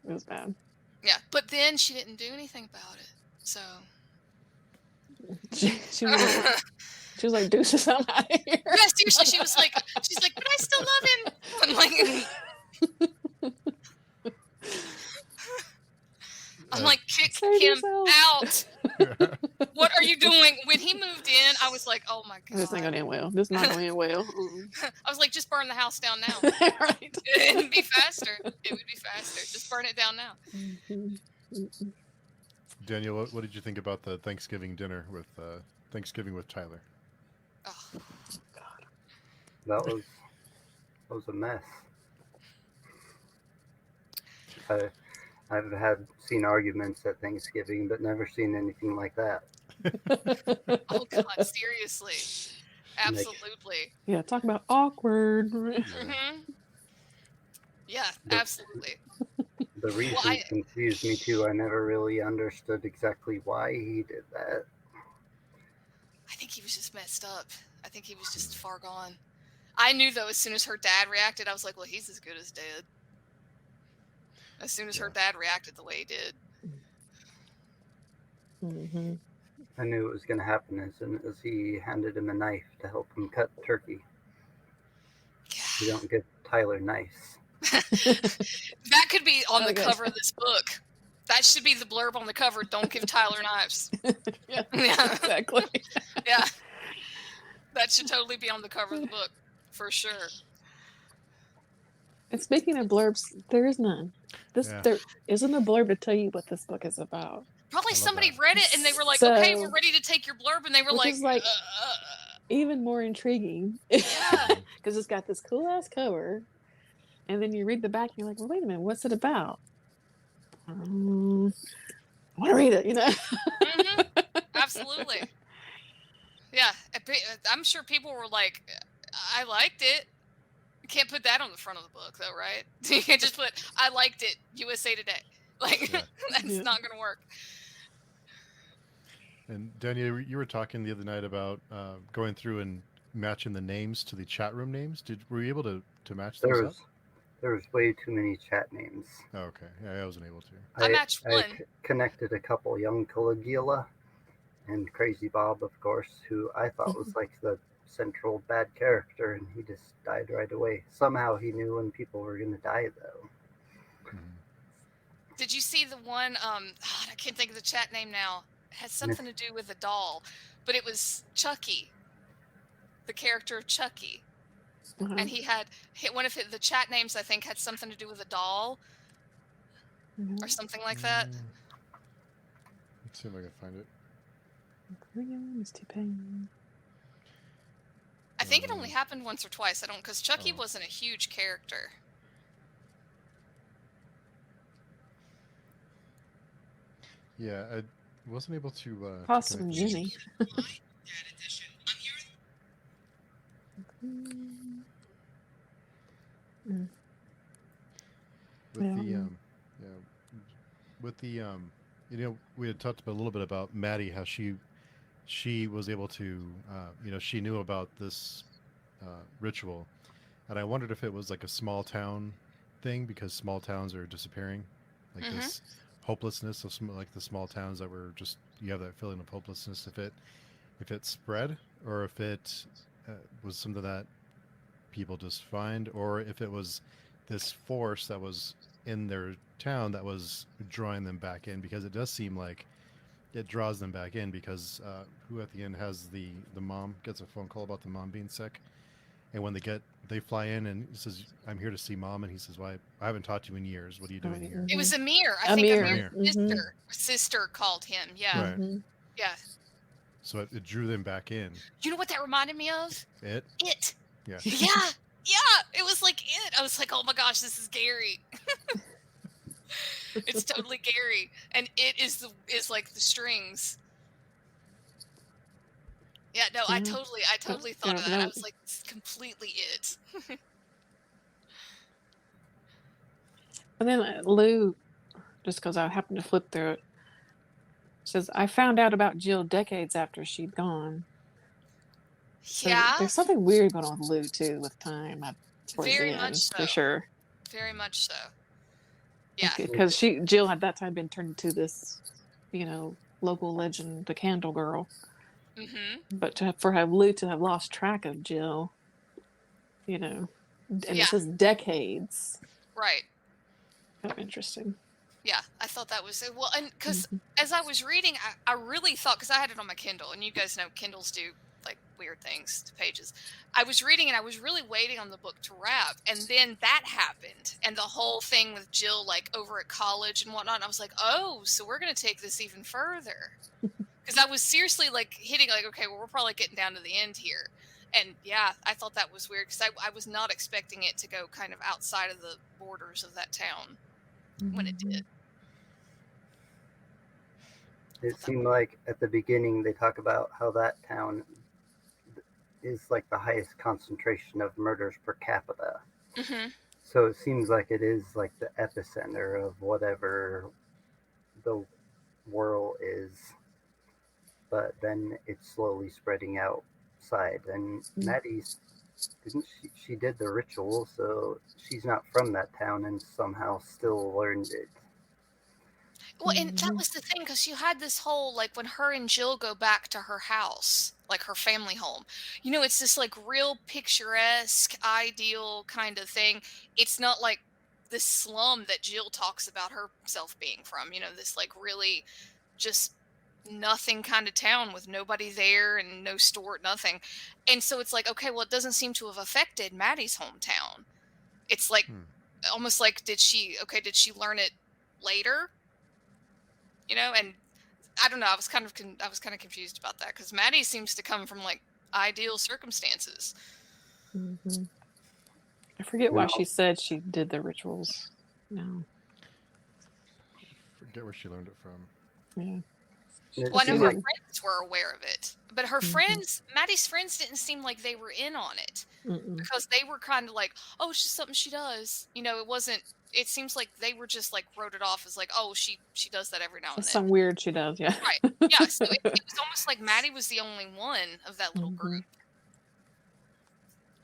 it was bad. Yeah, but then she didn't do anything about it, so. She was like, "Deuces, I'm out of here." Yeah, seriously, she's like, "But I still love him." I'm like. I'm like, kick him out. What are you doing? When he moved in, I was like, oh my God. This ain't gonna end well. This is not gonna end well. I was like, just burn the house down now. Right. It would be faster. Just burn it down now. Daniel, what did you think about the Thanksgiving dinner with Tyler? Oh God. That was a mess. I've seen arguments at Thanksgiving, but never seen anything like that. Oh God, seriously, absolutely. Yeah, talk about awkward. Yeah, absolutely. The reason confused me too. I never really understood exactly why he did that. I think he was just messed up. I think he was just far gone. I knew though, as soon as her dad reacted, I was like, well, he's as good as dead. As soon as her dad reacted the way he did. I knew it was going to happen as soon as he handed him a knife to help him cut the turkey. Yeah. You don't give Tyler knives. That could be on the cover of this book. That should be the blurb on the cover. Don't give Tyler knives. Yeah, exactly. Yeah. That should totally be on the cover of the book, for sure. And speaking of blurbs, there is none. There isn't a blurb to tell you what this book is about. Probably somebody read it and they were like, okay, we're ready to take your blurb. And they were like even more intriguing. Because it's got this cool ass cover. And then you read the back and you're like, well, wait a minute, what's it about? I want to read it, Mm-hmm. Absolutely. Yeah. I'm sure people were like, I liked it. You can't put that on the front of the book, though, right? You can't just put, I liked it, USA Today. Like, that's not going to work. And Daniel, you were talking the other night about going through and matching the names to the chat room names. Were you able to match those up? There was way too many chat names. Oh, okay. Yeah, I wasn't able to. I matched one. I connected a couple, Young Caligula and Crazy Bob, of course, who I thought was like the central bad character, and he just died right away. Somehow he knew when people were going to die, though. Did you see the one, I can't think of the chat name now. It had something to do with a doll, but it was Chucky, the character of Chucky. And he had one of the chat names, I think, had something to do with a doll or something like that. Let's see if I can find it. I think it only happened once or twice. Because Chucky wasn't a huge character. Yeah, I wasn't able to. Possum Jimmy. We had talked a little bit about Maddie, how she was able to, she knew about this ritual, and I wondered if it was like a small town thing, because small towns are disappearing, like this hopelessness of like the small towns that were just, you have that feeling of hopelessness, if it spread, or if it was something that people just find, or if it was this force that was in their town that was drawing them back in, because it does seem like it draws them back in, because who at the end has the mom gets a phone call about the mom being sick, and when they fly in and he says, I'm here to see mom, and he says, well, I haven't talked to you in years, what are you doing here? It was Amir. I think Amir's sister called him. Yeah. Right. Yeah. So it drew them back in. You know what that reminded me of? It. Yeah. Yeah. It was like it. I was like, oh my gosh, this is Gary. It's totally Gary, and it is like the strings. Yeah, no, I totally thought of that. I was like, it's completely it. And then Lou, just because I happened to flip through it, says, I found out about Jill decades after she'd gone. So there's something weird going on with Lou, too, with time. Very much so. For sure. Very much so. Yeah. Because Jill had that time been turned into this, local legend, the Candle Girl. Mm-hmm. But for Lou to have lost track of Jill, and it says decades. Right. Kind of interesting. Yeah, I thought that was well, and because as I was reading, I really thought, because I had it on my Kindle, and you guys know Kindles do like weird things to pages. I was reading and I was really waiting on the book to wrap, and then that happened, and the whole thing with Jill like over at college and whatnot. And I was like, oh, so we're gonna take this even further, because I was seriously like hitting like, okay, well, we're probably getting down to the end here. And yeah, I thought that was weird, because I was not expecting it to go kind of outside of the borders of that town when it did. It seemed like at the beginning they talk about how that town is like the highest concentration of murders per capita. Mm-hmm. So it seems like it is like the epicenter of whatever the whirl is. But then it's slowly spreading outside. And Maddie, she did the ritual, so she's not from that town and somehow still learned it. Well, and that was the thing, because you had this whole, like, when her and Jill go back to her house, like her family home, it's this, like, real picturesque, ideal kind of thing. It's not like this slum that Jill talks about herself being from, this, like, really just nothing kind of town with nobody there and no store, nothing. And so it's like, okay, well, it doesn't seem to have affected Maddie's hometown. It's like almost like did she learn it later? And I don't know. I was kind of confused about that because Maddie seems to come from like ideal circumstances. Mm-hmm. I forget why she said she did the rituals. No. Forget where she learned it from. Yeah. Well, I know her friends were aware of it, but her friends, Maddie's friends, didn't seem like they were in on it because they were kind of like, "Oh, it's just something she does." It wasn't. It seems like they were just like wrote it off as like, "Oh, she does that every now and then." Some weird she does, yeah. Right. Yeah. So it was almost like Maddie was the only one of that little group.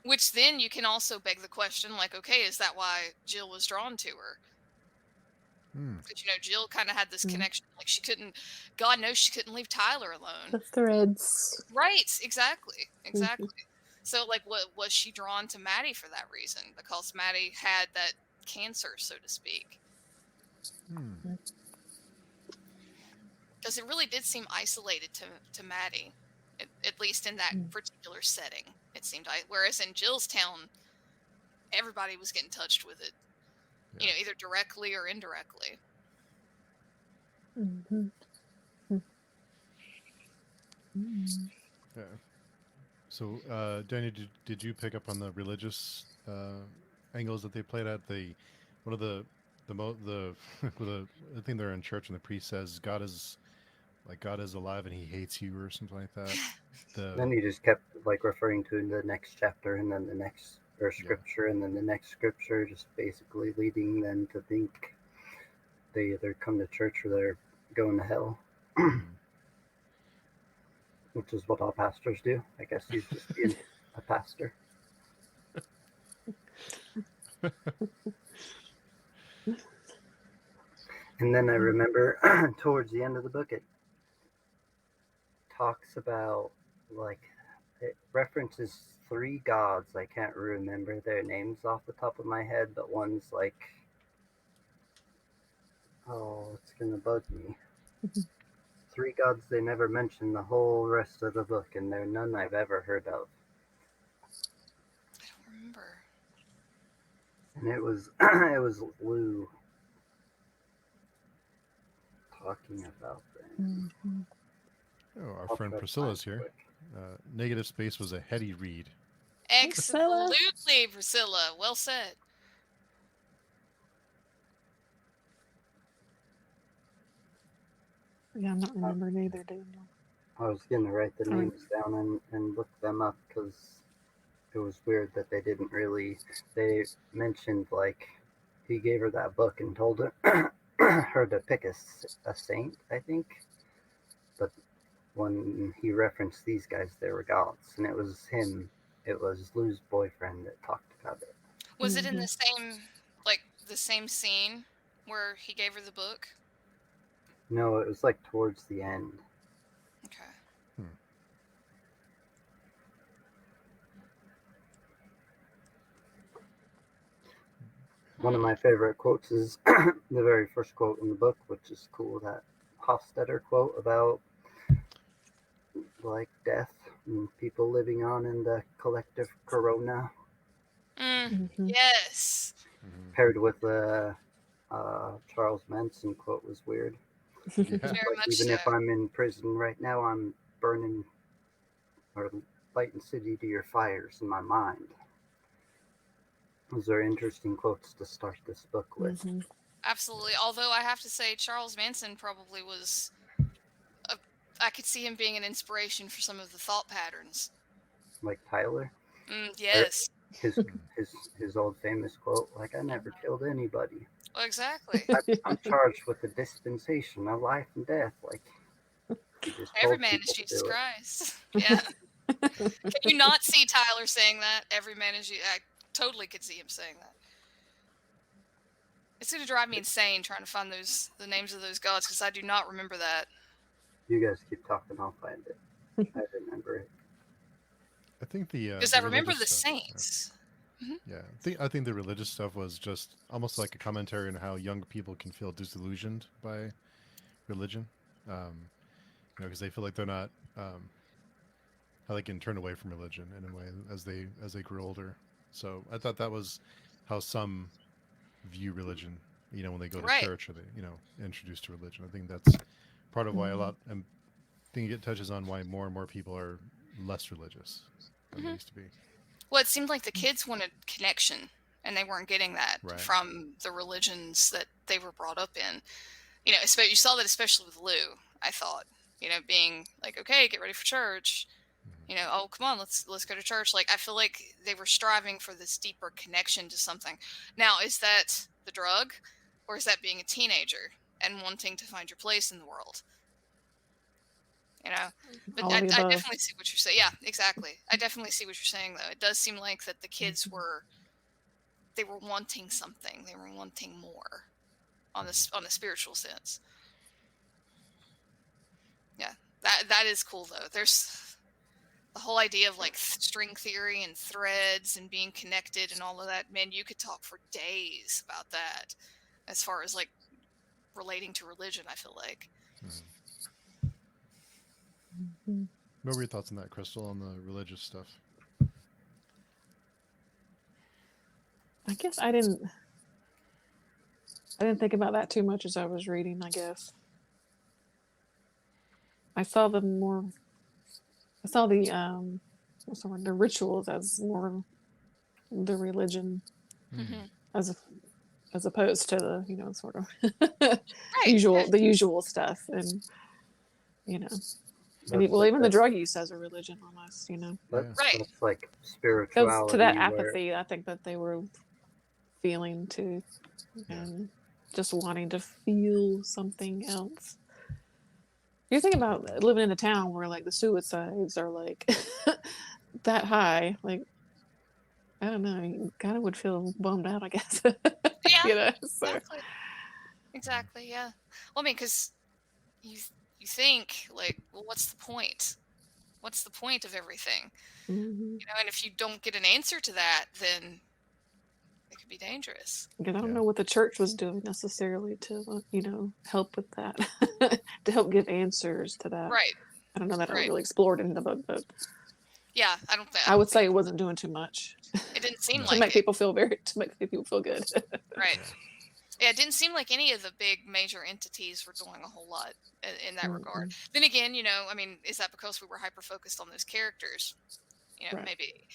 Which then you can also beg the question, like, okay, is that why Jill was drawn to her? Because Jill kind of had this connection, like God knows she couldn't leave Tyler alone. The threads. Right, exactly. So like, what was she drawn to Maddie for that reason? Because Maddie had that cancer, so to speak. Because it really did seem isolated to Maddie, at least in that particular setting. It seemed, whereas in Jill's town, everybody was getting touched with it. Yeah. Either directly or indirectly. Yeah. So, Danny, did you pick up on the religious angles that they played at? One of the thing they're in church and the priest says God is alive and he hates you or something like that. Then he just kept like referring to the next chapter and then the next scripture and then the next scripture, just basically leading them to think they either come to church or they're going to hell. Which is what all pastors do. I guess he's just being a pastor. And then I remember towards the end of the book, it talks about, like, it references 3 gods. I can't remember their names off the top of my head, but one's like, oh, it's going to bug me. 3 gods they never mention the whole rest of the book, and they're none I've ever heard of. I don't remember. And it was Lou talking about them. Oh, our friend Priscilla's here. Negative space was a heady read. Absolutely, Priscilla. Well said. Yeah, I'm not remembering either, Daniel. I was going to write the names down and look them up because it was weird that they didn't really. They mentioned, like, he gave her that book and told her to pick a saint, I think. But when he referenced these guys, they were gods, and it was him. It was Lou's boyfriend that talked about it. Was it in the same scene where he gave her the book? No, it was like towards the end. Okay. One of my favorite quotes is the very first quote in the book, which is cool. That Hofstadter quote about, like, death and people living on in the collective corona. Yes. Paired with the Charles Manson quote was weird. Very like, much even so. if I'm in prison right now, I'm burning or lighting city to your fires in my mind. Those are interesting quotes to start this book with. Absolutely. Although I have to say, Charles Manson probably was. I could see him being an inspiration for some of the thought patterns. Like Tyler? Yes. His old famous quote, like, I never killed anybody. Well, exactly. I'm charged with the dispensation of life and death. Like, every man is Jesus Christ. Yeah. Can you not see Tyler saying that? Every man is Jesus. I totally could see him saying that. It's going to drive me insane trying to find the names of those gods because I do not remember that. You guys keep talking, I'll find it. I remember it. I think because I remember the saints. Yeah, I think the religious stuff was just almost like a commentary on how young people can feel disillusioned by religion, because they feel like they're not, how they can turn away from religion in a way as they grow older. So I thought that was how some view religion. When they go to Right. church or they introduced to religion. I think that's part of why I think it touches on why more and more people are less religious than they used to be. Well, it seemed like the kids wanted connection, and they weren't getting that Right. from the religions that they were brought up in. You saw that especially with Lou, I thought. Being like, okay, get ready for church. Oh, come on, let's go to church. Like, I feel like they were striving for this deeper connection to something. Now, is that the drug, or is that being a teenager and wanting to find your place in the world? But I definitely see what you're saying. Yeah, exactly. I definitely see what you're saying, though. It does seem like that the kids were wanting something. They were wanting more on the spiritual sense. Yeah, that is cool, though. There's the whole idea of like string theory and threads and being connected and all of that. Man, you could talk for days about that as far as like relating to religion, I feel like. What were your thoughts on that, Crystal, on the religious stuff? I guess I didn't think about that too much as I was reading, I guess. I saw the the rituals as more the religion as opposed to the sort of the usual stuff, and even the drug use as a religion almost, That's like spirituality. To that apathy, I think that they were feeling too, and just wanting to feel something else. You think about living in a town where like the suicides are like that high, like I don't know, you kind of would feel bummed out, I guess. Yeah, exactly. Yeah. Well, I mean, because you think like, well, what's the point? What's the point of everything? And if you don't get an answer to that, then it could be dangerous. Because I don't know what the church was doing necessarily to, help with that, to help give answers to that. Right. I don't know that I really explored in the book, but yeah, I don't think. I would say it wasn't doing too much. It didn't seem to like make people feel good. Right. Yeah, it didn't seem like any of the big major entities were doing a whole lot in that regard. Then again, I mean, is that because we were hyper focused on those characters? Maybe.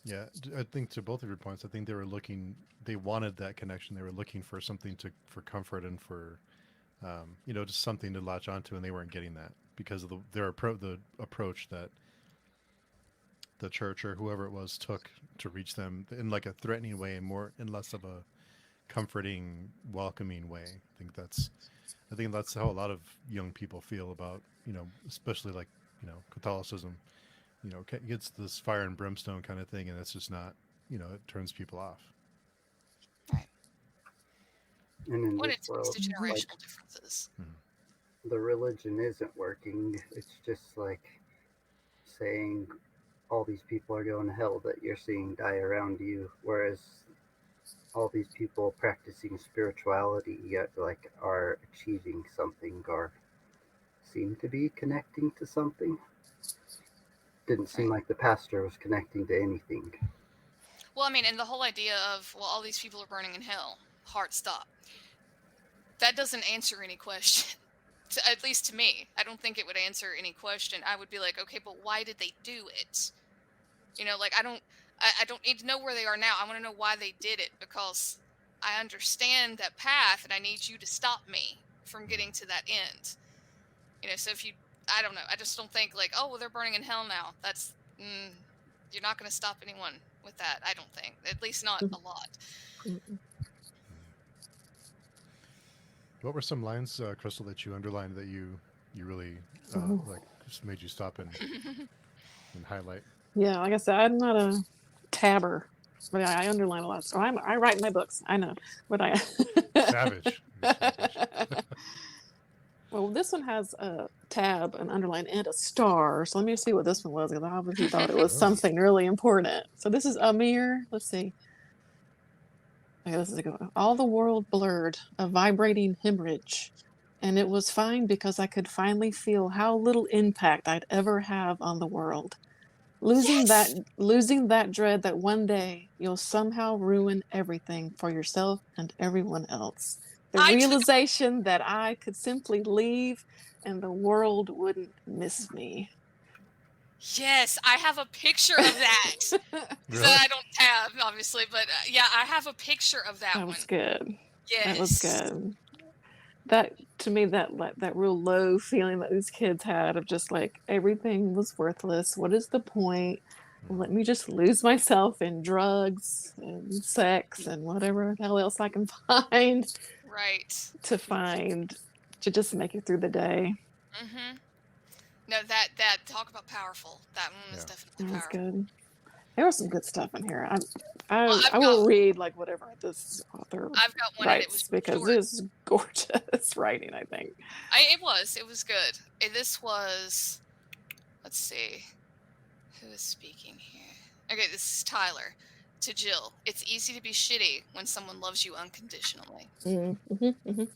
Yeah, I think to both of your points, I think they wanted that connection. They were looking for something for comfort and for, just something to latch onto, and they weren't getting that because of the approach that the church or whoever it was took to reach them in like a threatening way and less of a comforting, welcoming way. I think that's how a lot of young people feel about, especially like, Catholicism. It gets this fire and brimstone kind of thing, and it's just not, it turns people off. Right. And in when this it's world, generational differences. The religion isn't working. It's just like saying all these people are going to hell that you're seeing die around you, whereas all these people practicing spirituality yet like are achieving something or seem to be connecting to something. Didn't seem like the pastor was connecting to anything. Well, I mean, and the whole idea of, all these people are burning in hell, hard stop. That doesn't answer any question. At least to me. I don't think it would answer any question. I would be like, okay, but why did they do it? I don't need to know where they are now. I want to know why they did it, because I understand that path and I need you to stop me from getting to that end. So if I don't know. I just don't think like, oh, well, they're burning in hell now. That's, you're not going to stop anyone with that. I don't think, at least not a lot. What were some lines, Crystal, that you underlined that you really like just made you stop and highlight? Yeah, like I said, I'm not a tabber, but I underline a lot. So I write in my books. I know, but I savage. Well, this one has a tab, an underline, and a star. So let me see what this one was, because I obviously thought it was something really important. So this is Amir. Let's see. Okay, this is a good one. All the world blurred, a vibrating hemorrhage. And it was fine because I could finally feel how little impact I'd ever have on the world. Losing Yes! that dread that one day you'll somehow ruin everything for yourself and everyone else. The I took realization that I could simply leave and the world wouldn't miss me. Yes, I have a picture of that. Really? That I don't have, obviously, but yeah, I have a picture of that That one. was good. Yes. That was good. That to me, that real low feeling that these kids had of just like everything was worthless. What is the point? Let me just lose myself in drugs and sex and whatever the hell else I can find Right. to just make it through the day. Mm-hmm. No, that talk about powerful. That one was Yeah. definitely That was powerful. good. There was some good stuff in here. Well, I will read like whatever this author I've got one, and it was writes because short. it is gorgeous writing, I think. It was good. This was, let's see, who is speaking here? Okay, this is Tyler. To Jill, it's easy to be shitty when someone loves you unconditionally. I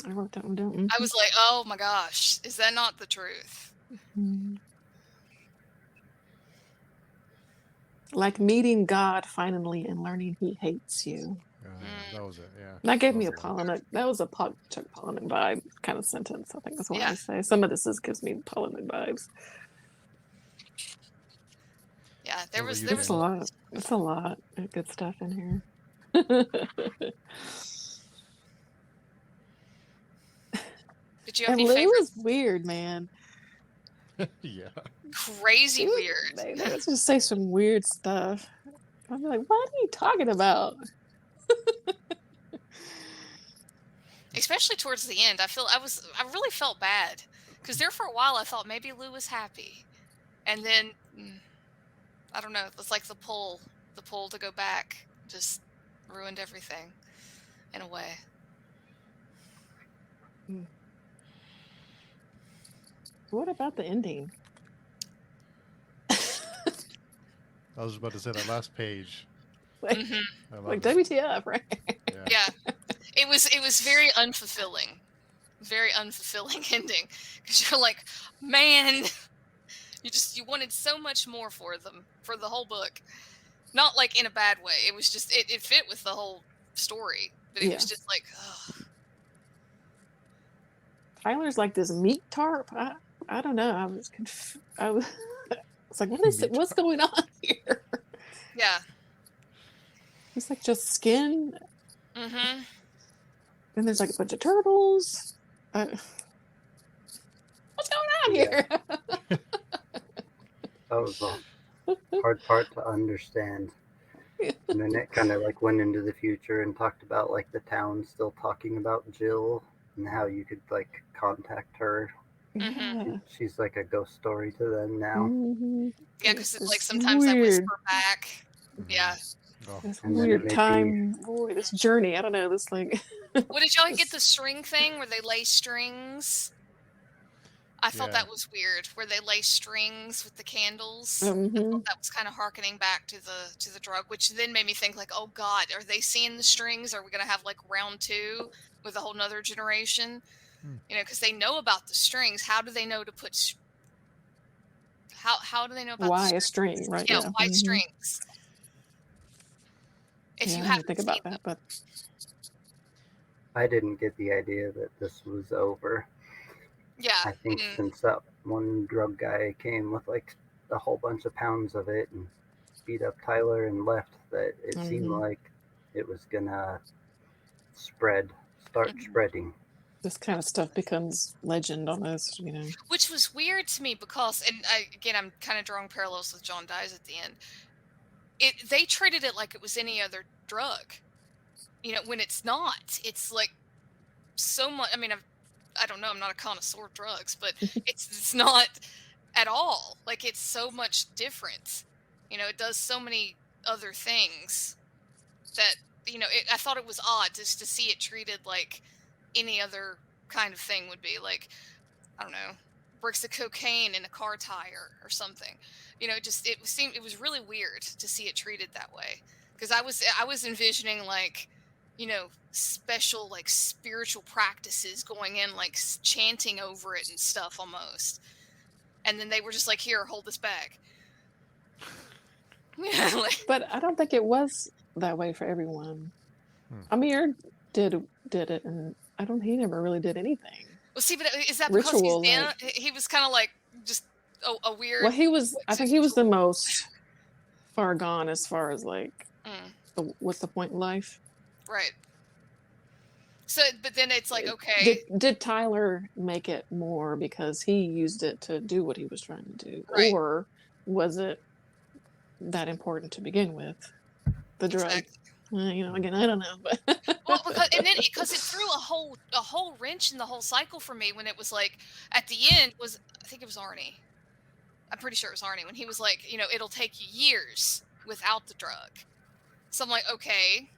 wrote that one down. I was like, oh my gosh, is that not the truth? Like meeting God finally and learning he hates you. That was it. Yeah. That gave That me a was good. Palahniuk. That was a Chuck Palahniuk vibe kind of sentence. I think that's what Yeah. I say. Some of this gives me Palahniuk vibes. Yeah, there was It's a lot. It's a lot of good stuff in here. Did you have And any Lou favorites? was weird, man. Yeah. Crazy weird. They would just say some weird stuff. I'd be like, what are you talking about? Especially towards the end, I really felt bad because there for a while I thought maybe Lou was happy, and then I don't know. It's like the pull to go back just ruined everything in a way. What about the ending? I was about to say that last page. Like, Mm-hmm. like WTF, right? Yeah. It was very unfulfilling. Very unfulfilling ending because you're like, man, you wanted so much more for them for the whole book. Not like in a bad way. It was just it fit with the whole story, but it was just like, ugh. Tyler's like this meat tarp. I don't know. I was like, what is it? What's going on here? Yeah. It's like just skin. Mm-hmm. And there's like a bunch of turtles. What's going on here? That was a hard part to understand. And then it kind of like went into the future and talked about like the town still talking about Jill and how you could like contact her. Mm-hmm. She's like a ghost story to them now. Mm-hmm. Yeah, because it's like sometimes I whisper back. Yeah. Oh. This And then weird it time, boy, this journey. I don't know, this like. What did y'all get the string thing where they lay strings? I thought that was weird, where they lay strings with the candles. I thought that was kind of harkening back to the drug, which then made me think like, oh God, are they seeing the strings? Are we gonna have like round 2 with a whole nother generation? You know, because they know about the strings. How do they know to put? How do they know about why the a string, right? Yeah, why strings? If you have to think about that, but I didn't get the idea that this was over. Yeah. I think since that one drug guy came with like a whole bunch of pounds of it and beat up Tyler and left, that it seemed like it was gonna start spreading. This kind of stuff becomes legend almost, you know. Which was weird to me because, and I'm kind of drawing parallels with John Dies at the end. They treated it like it was any other drug, you know, when it's not. It's like so much. I mean, I don't know. I'm not a connoisseur of drugs, but it's not at all. Like it's so much different. You know, it does so many other things that, you know, I thought it was odd just to see it treated like any other kind of thing would be. Like, I don't know, bricks of cocaine in a car tire or something. You know, it was really weird to see it treated that way. Because I was envisioning like, you know, special like spiritual practices going in, like chanting over it and stuff almost. And then they were just like, here, hold this bag. Yeah, like, But I don't think it was that way for everyone. Hmm. Amir did it, and he never really did anything. well, see, but is that because Ritual, he's like, he was kind of like just a weird. well, I think he was the tool. most far gone as far as like Mm, what's the point in life. right. So, but then it's like, okay, Did Tyler make it more because he used it to do what he was trying to do, right. or was it that important to begin with? The drug, Exactly. again, I don't know, but Well, because it threw a whole wrench in the whole cycle for me when it was like at the end was I think it was Arnie. I'm pretty sure it was Arnie when he was like, it'll take you years without the drug. So I'm like, okay,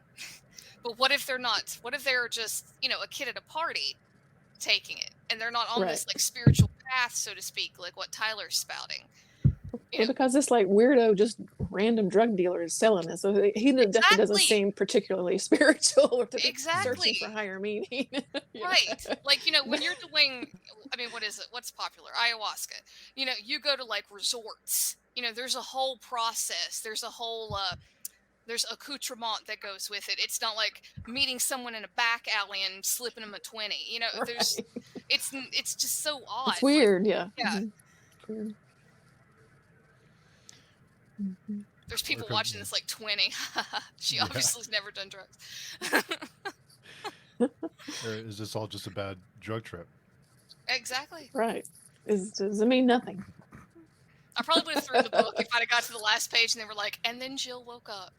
but what if they're not? What if they're just, a kid at a party taking it and they're not on this like spiritual path, so to speak, like what Tyler's spouting? Well, because this like weirdo, just random drug dealer is selling it, so he definitely doesn't seem particularly spiritual or to be searching for higher meaning. Right. Like, when you're doing, I mean, what is it? What's popular? Ayahuasca. You go to like resorts. There's a whole process. There's a whole there's accoutrement that goes with it. It's not like meeting someone in a back alley and slipping them a 20. There's it's just so odd. It's weird, like, yeah. Yeah. Weird. Mm-hmm. There's people watching this like 20. She obviously has never done drugs. Or is this all just a bad drug trip? Exactly. Right. Does it mean nothing? I probably would have thrown the book if I'd have got to the last page and they were like, and then Jill woke up.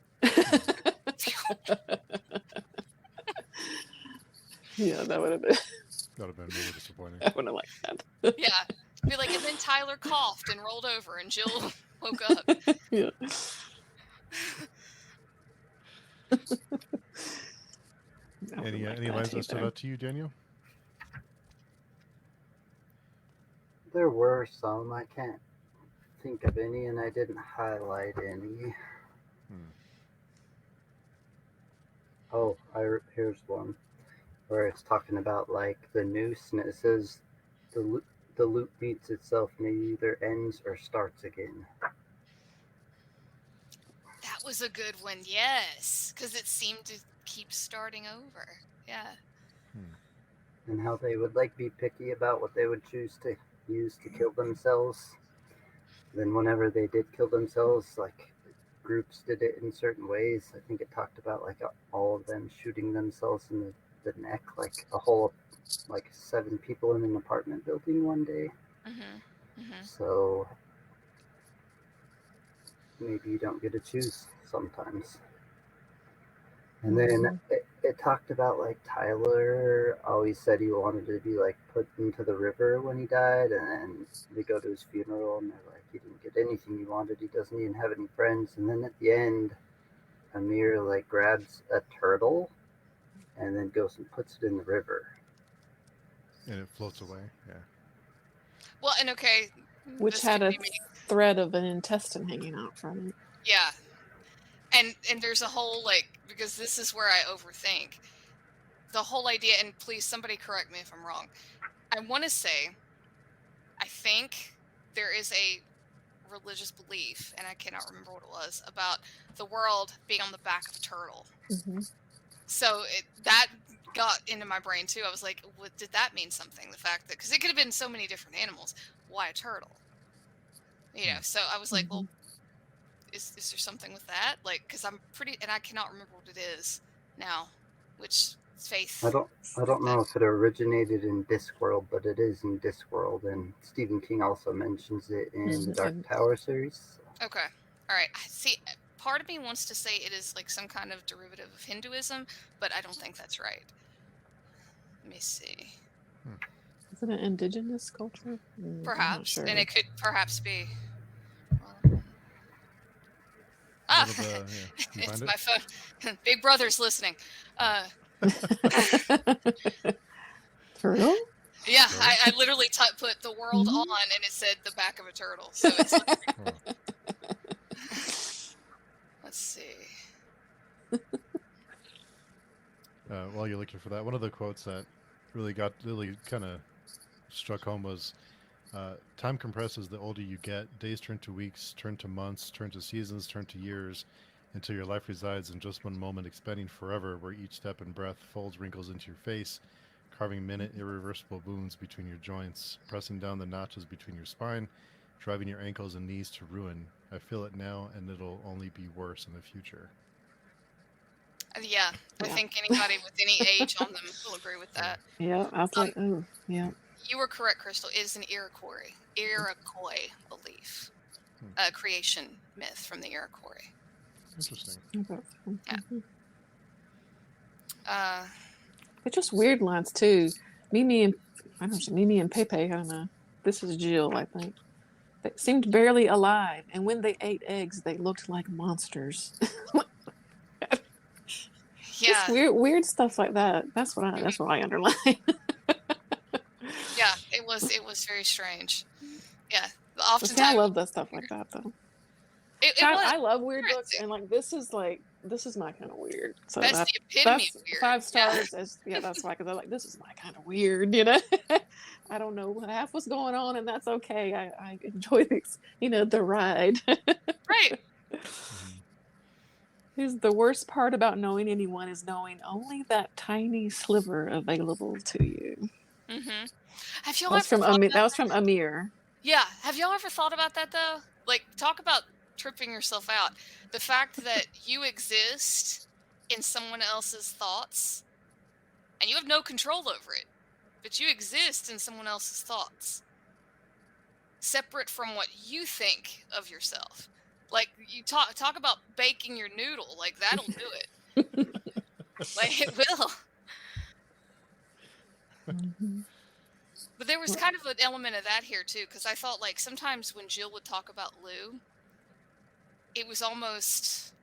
Yeah, that would have been. That would have been really disappointing. I wouldn't have liked that. Yeah. Be like, and then Tyler coughed and rolled over and Jill woke up. Yeah. Any lines that stood out to you, Daniel? There were some. I can't think of any, and I didn't highlight any. Oh, here's one where it's talking about like the noose, and it says the loop beats itself and it either ends or starts again. That was a good one, yes, because it seemed to keep starting over. Yeah. And how they would like be picky about what they would choose to use to kill themselves. Then whenever they did kill themselves, like groups did it in certain ways. I think it talked about like all of them shooting themselves in the neck, like a whole like 7 people in an apartment building one day. So maybe you don't get to choose sometimes. And then it talked about like Tyler always said he wanted to be like put into the river when he died, and then they go to his funeral and they're like, he didn't get anything he wanted, he doesn't even have any friends. And then at the end, Amir like grabs a turtle and then goes and puts it in the river. And it floats away, yeah. Well, and okay. Which had a thread of an intestine hanging out from it. Yeah. And there's a whole, like, because this is where I overthink. The whole idea, and please, somebody correct me if I'm wrong. I want to say, I think there is a religious belief, and I cannot remember what it was, about the world being on the back of a turtle. So that got into my brain, too. I was like, did that mean something? The fact that, because it could have been so many different animals. Why a turtle? So I was like, well, is there something with that? Like, because I'm pretty, and I cannot remember what it is now, which faith. I don't know if it originated in Discworld, but it is in Discworld, and Stephen King also mentions it in the Dark Tower series. Okay. All right. See, part of me wants to say it is like some kind of derivative of Hinduism, but I don't think that's right. Let me see. Is it an indigenous culture? Perhaps. Sure. And it could perhaps be. It's my phone. Big Brother's listening. Turtle? Yeah, I literally put the world on, and it said the back of a turtle. So it's like, let's see. While you're looking for that, one of the quotes that really kind of struck home was, Time compresses the older you get. Days turn to weeks, turn to months, turn to seasons, turn to years, until your life resides in just one moment, expanding forever, where each step and breath folds wrinkles into your face, carving minute irreversible wounds between your joints, pressing down the notches between your spine, driving your ankles and knees to ruin. I feel it now, and it'll only be worse in the future. Yeah, I Yeah. think anybody with any age on them will agree with that. Yeah, I was like, oh, yeah. You were correct, Crystal. It is an Iroquois belief, creation myth from the Iroquois. Interesting. Yeah. But just weird lines too. Mimi and Pepe, I don't know. This is Jill, I think. They seemed barely alive, and when they ate eggs, they looked like monsters. Yeah, Just weird stuff like that. That's what I underline. yeah, it was very strange. Yeah, But see, I oftentimes love that stuff like that though. it was. I love weird books, interesting. and like this is my kind of weird. So That's the epitome of weird. 5 stars. That's why, because I'm like, this is my kind of weird. You know, I don't know half what's going on, and that's okay. I enjoy this. The ride. Right. Here's the worst part about knowing anyone is knowing only that tiny sliver available to you. Mm-hmm. Have y'all That was ever from Amir. That was from Amir. Yeah. Have y'all ever thought about that though? Like, talk about tripping yourself out. The fact that you exist in someone else's thoughts, and you have no control over it, but you exist in someone else's thoughts, separate from what you think of yourself. Like, you talk about baking your noodle. Like, that'll do it. Like, it will. Mm-hmm. But there was kind of an element of that here too, because I felt like sometimes when Jill would talk about Lou, it was almost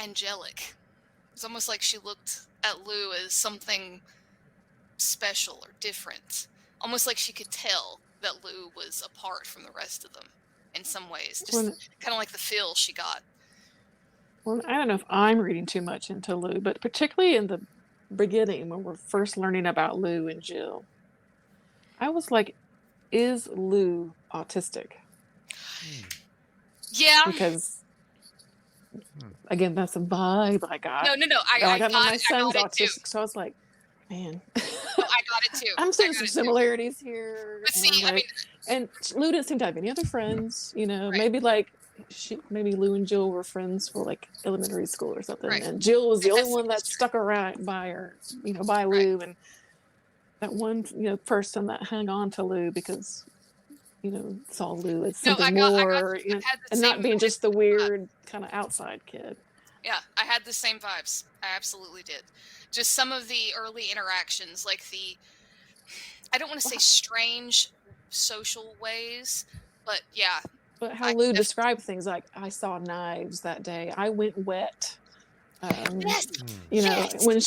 angelic. It was almost like she looked at Lou as something special or different. Almost like she could tell that Lou was apart from the rest of them in some ways. Just kind of like the feel she got. Well, I don't know if I'm reading too much into Lou, but particularly in the beginning when we're first learning about Lou and Jill, I was like, is Lou autistic? Yeah. Because, again, that's a vibe I got. No. I got my son's autistic, so I was like, man. I got it too. I'm seeing some similarities here. But see, and Lou didn't seem to have any other friends, Maybe maybe Lou and Jill were friends for like elementary school or something. Right. And Jill was the only one that stuck around by her, by Lou. And that one, person that hung on to Lou because, saw Lou as something more, and not being just the weird kind of outside kid. Yeah, I had the same vibes. I absolutely did. Just some of the early interactions, like I don't want to say strange social ways, but yeah. But how Lou described things like, I saw knives that day. I went wet. When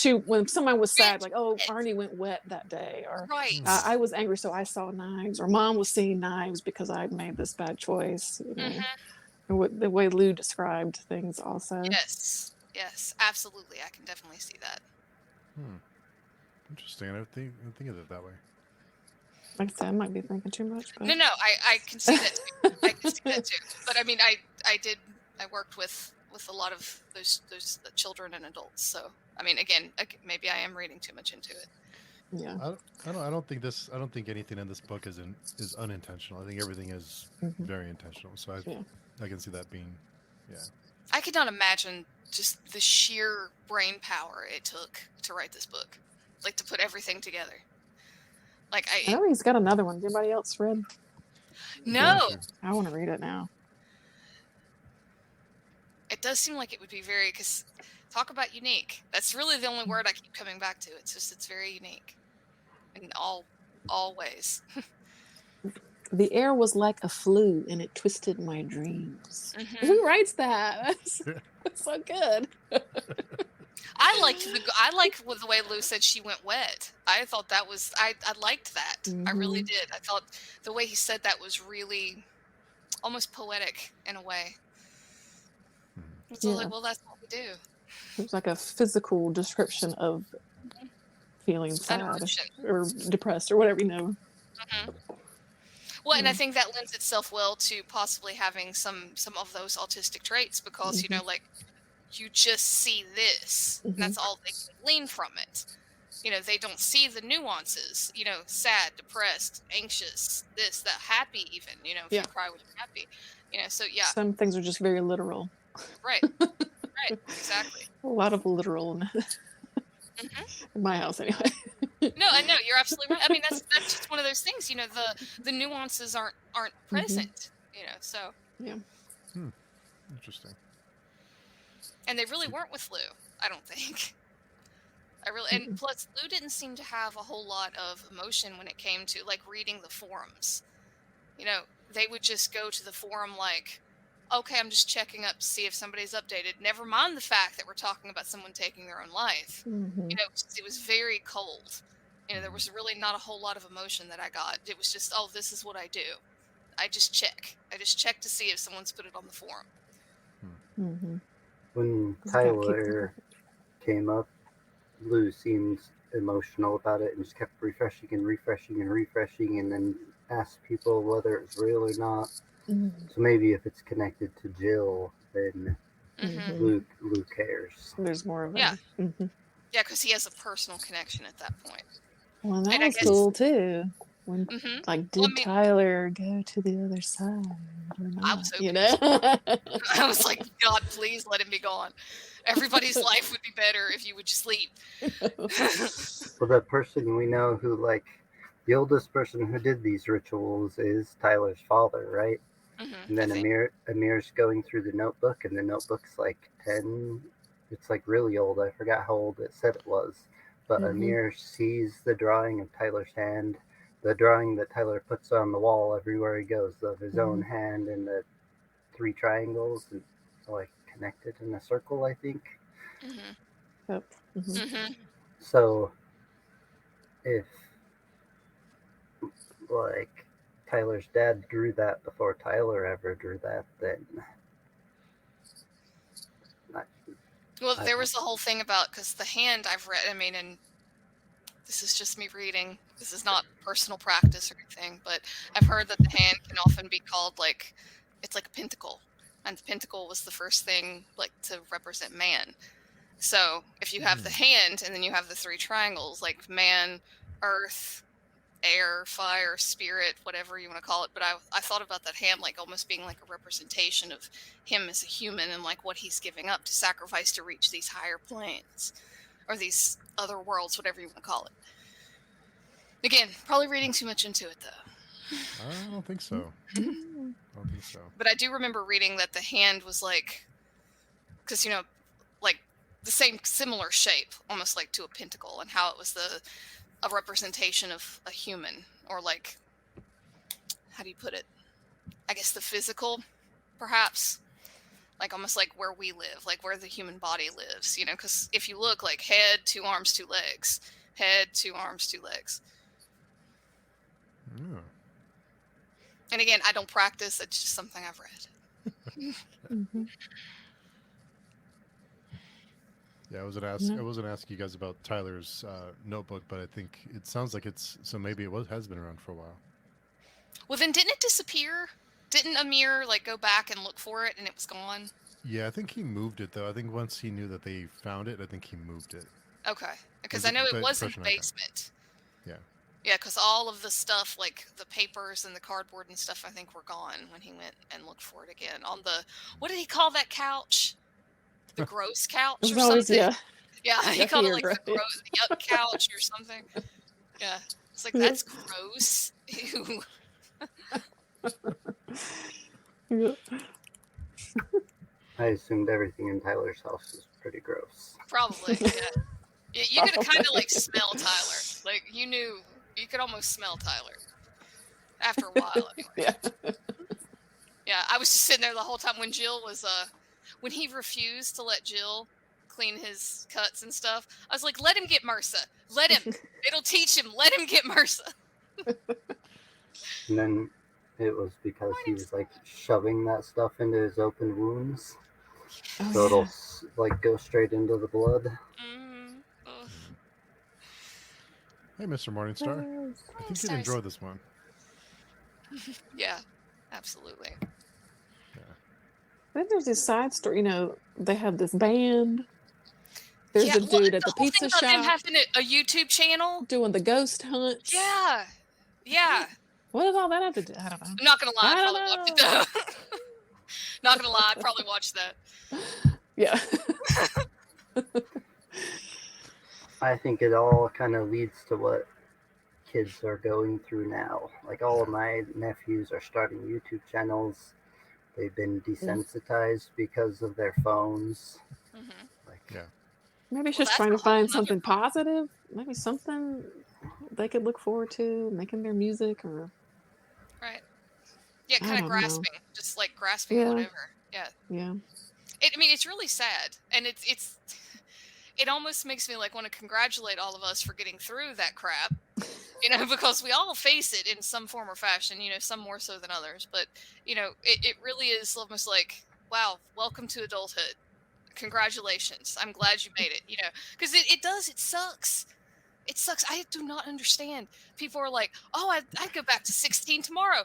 someone was sad, like, oh, Arnie went wet that day, or I was angry, so I saw knives, or Mom was seeing knives because I made this bad choice. The way Lou described things, also. Yes, absolutely. I can definitely see that. Interesting. I don't think of it that way. Like I said, I might be thinking too much. But... No, I can see that too. I can see that too. But I mean, I worked with a lot of those children and adults. So I mean, again, maybe I am reading too much into it. Yeah. I don't think anything in this book is unintentional. I think everything is very intentional. So I can see that being, I could not imagine just the sheer brain power it took to write this book, like to put everything together. Like I know he's got another one. Anybody else read? No. I want to read it now. It does seem like it would be very, because talk about unique. That's really the only word I keep coming back to. It's very unique in all ways. The air was like a flu, and it twisted my dreams. Who writes that? That's so good. I liked the way Lou said she went wet. I thought that was I liked that. I really did. I thought the way he said that was really almost poetic in a way. It's like, well, that's what we do. It was like a physical description of feeling sad or depressed or whatever, Well, and I think that lends itself well to possibly having some of those autistic traits because you know, like you just see this, and that's all they can glean from it. You know, they don't see the nuances. You know, sad, depressed, anxious, this, that, happy, even. You know, if you cry when you're happy. You know, so yeah. Some things are just very literal. Right. Right. Exactly. A lot of literal in my house, anyway. No, I know you're absolutely right. I mean, that's just one of those things. You know, the nuances aren't present. You know, so yeah. Interesting. And they really weren't with Lou. I don't think. And plus Lou didn't seem to have a whole lot of emotion when it came to like reading the forums. You know, they would just go to the forum like, okay, I'm just checking up to see if somebody's updated. Never mind the fact that we're talking about someone taking their own life. You know, it was very cold. You know, there was really not a whole lot of emotion that I got. It was just, oh, this is what I do. I just check. I just check to see if someone's put it on the forum. When Tyler came up, Lou seemed emotional about it and just kept refreshing and refreshing and refreshing and then asked people whether it's real or not. So maybe if it's connected to Jill, then Lou cares. There's more of it. Yeah. Yeah, because he has a personal connection at that point. Well, that was cool too. When like, did Tyler go to the other side or not? I was hoping, you know, I was like, God, please let him be gone. Everybody's life would be better if you would just leave. Well, the person we know who, like, the oldest person who did these rituals is Tyler's father, right? And then Amir's going through the notebook, and the notebook's like 10. It's like really old. I forgot how old it said it was. But Amir sees the drawing of Tyler's hand, the drawing that Tyler puts on the wall everywhere he goes of his own hand and the 3 triangles and like connected in a circle, I think. Yep. So if like Tyler's dad drew that before Tyler ever drew that, then well, there was the whole thing about, because the hand I've read, I mean, and this is just me reading, this is not personal practice or anything, but I've heard that the hand can often be called like, it's like a pentacle, and the pentacle was the first thing like to represent man. So if you have the hand and then you have the 3 triangles, like man, earth, air, fire, spirit, whatever you want to call it. But I thought about that hand like almost being like a representation of him as a human and like what he's giving up to sacrifice to reach these higher planes or these other worlds, whatever you want to call it. Again, probably reading too much into it though. I don't think so. But I do remember reading that the hand was like, because, you know, like the same similar shape, almost like to a pentacle, and how it was a representation of a human, or like, how do you put it? I guess the physical, perhaps, like almost like where we live, like where the human body lives, you know, because if you look like head, 2 arms, 2 legs, head, 2 arms, 2 legs. And again, I don't practice, it's just something I've read. Yeah, I wasn't asking you guys about Tyler's notebook, but I think it sounds like so maybe it has been around for a while. Well, then didn't it disappear? Didn't Amir like go back and look for it and it was gone? Yeah, I think he moved it though. I think once he knew that they found it, I think he moved it. Okay, because I know it was in the basement. Yeah. Yeah, because all of the stuff, like the papers and the cardboard and stuff, I think were gone when he went and looked for it again. On the, what did he call that couch? The gross couch or something? Yeah, he called it like the yuck couch or something. Yeah, it's like, that's gross. Ew. I assumed everything in Tyler's house was pretty gross. Probably, yeah. You could kind of like smell Tyler. Like you could almost smell Tyler after a while. Anyway. Yeah. I was just sitting there the whole time when Jill was when he refused to let Jill clean his cuts and stuff. I was like, let him get MRSA. Let him. It'll teach him. Let him get MRSA. And then it was because he was like shoving that stuff into his open wounds. So it'll like go straight into the blood. Hey, Mr. Morningstar. I think you'd enjoy this one. Yeah, absolutely. Then there's this side story. They have this band. There's Yeah, a well, dude at the the whole thing pizza about them shop having a YouTube channel. doing the ghost hunts. Yeah, yeah. What does all that have to do? I don't know. I'm not gonna lie, I I probably don't watched it though. Not gonna lie, I probably watched that. Yeah. I think it all kind of leads to what kids are going through now. Like all of my nephews are starting YouTube channels. They've been desensitized because of their phones. Mm-hmm. Yeah. Maybe it's Well, just that's trying a to whole find nother something positive. Maybe something they could look forward to, making their music or. Right. Yeah, I kind of don't know. grasping, just like grasping Yeah. whatever. Yeah. Yeah. I mean, it's really sad, and it almost makes me like want to congratulate all of us for getting through that crap. Because we all face it in some form or fashion. Some more so than others, but it really is almost like, wow, welcome to adulthood. Congratulations. I'm glad you made it. Because it sucks. It sucks. I do not understand. People are like, oh, I'd go back to 16 tomorrow.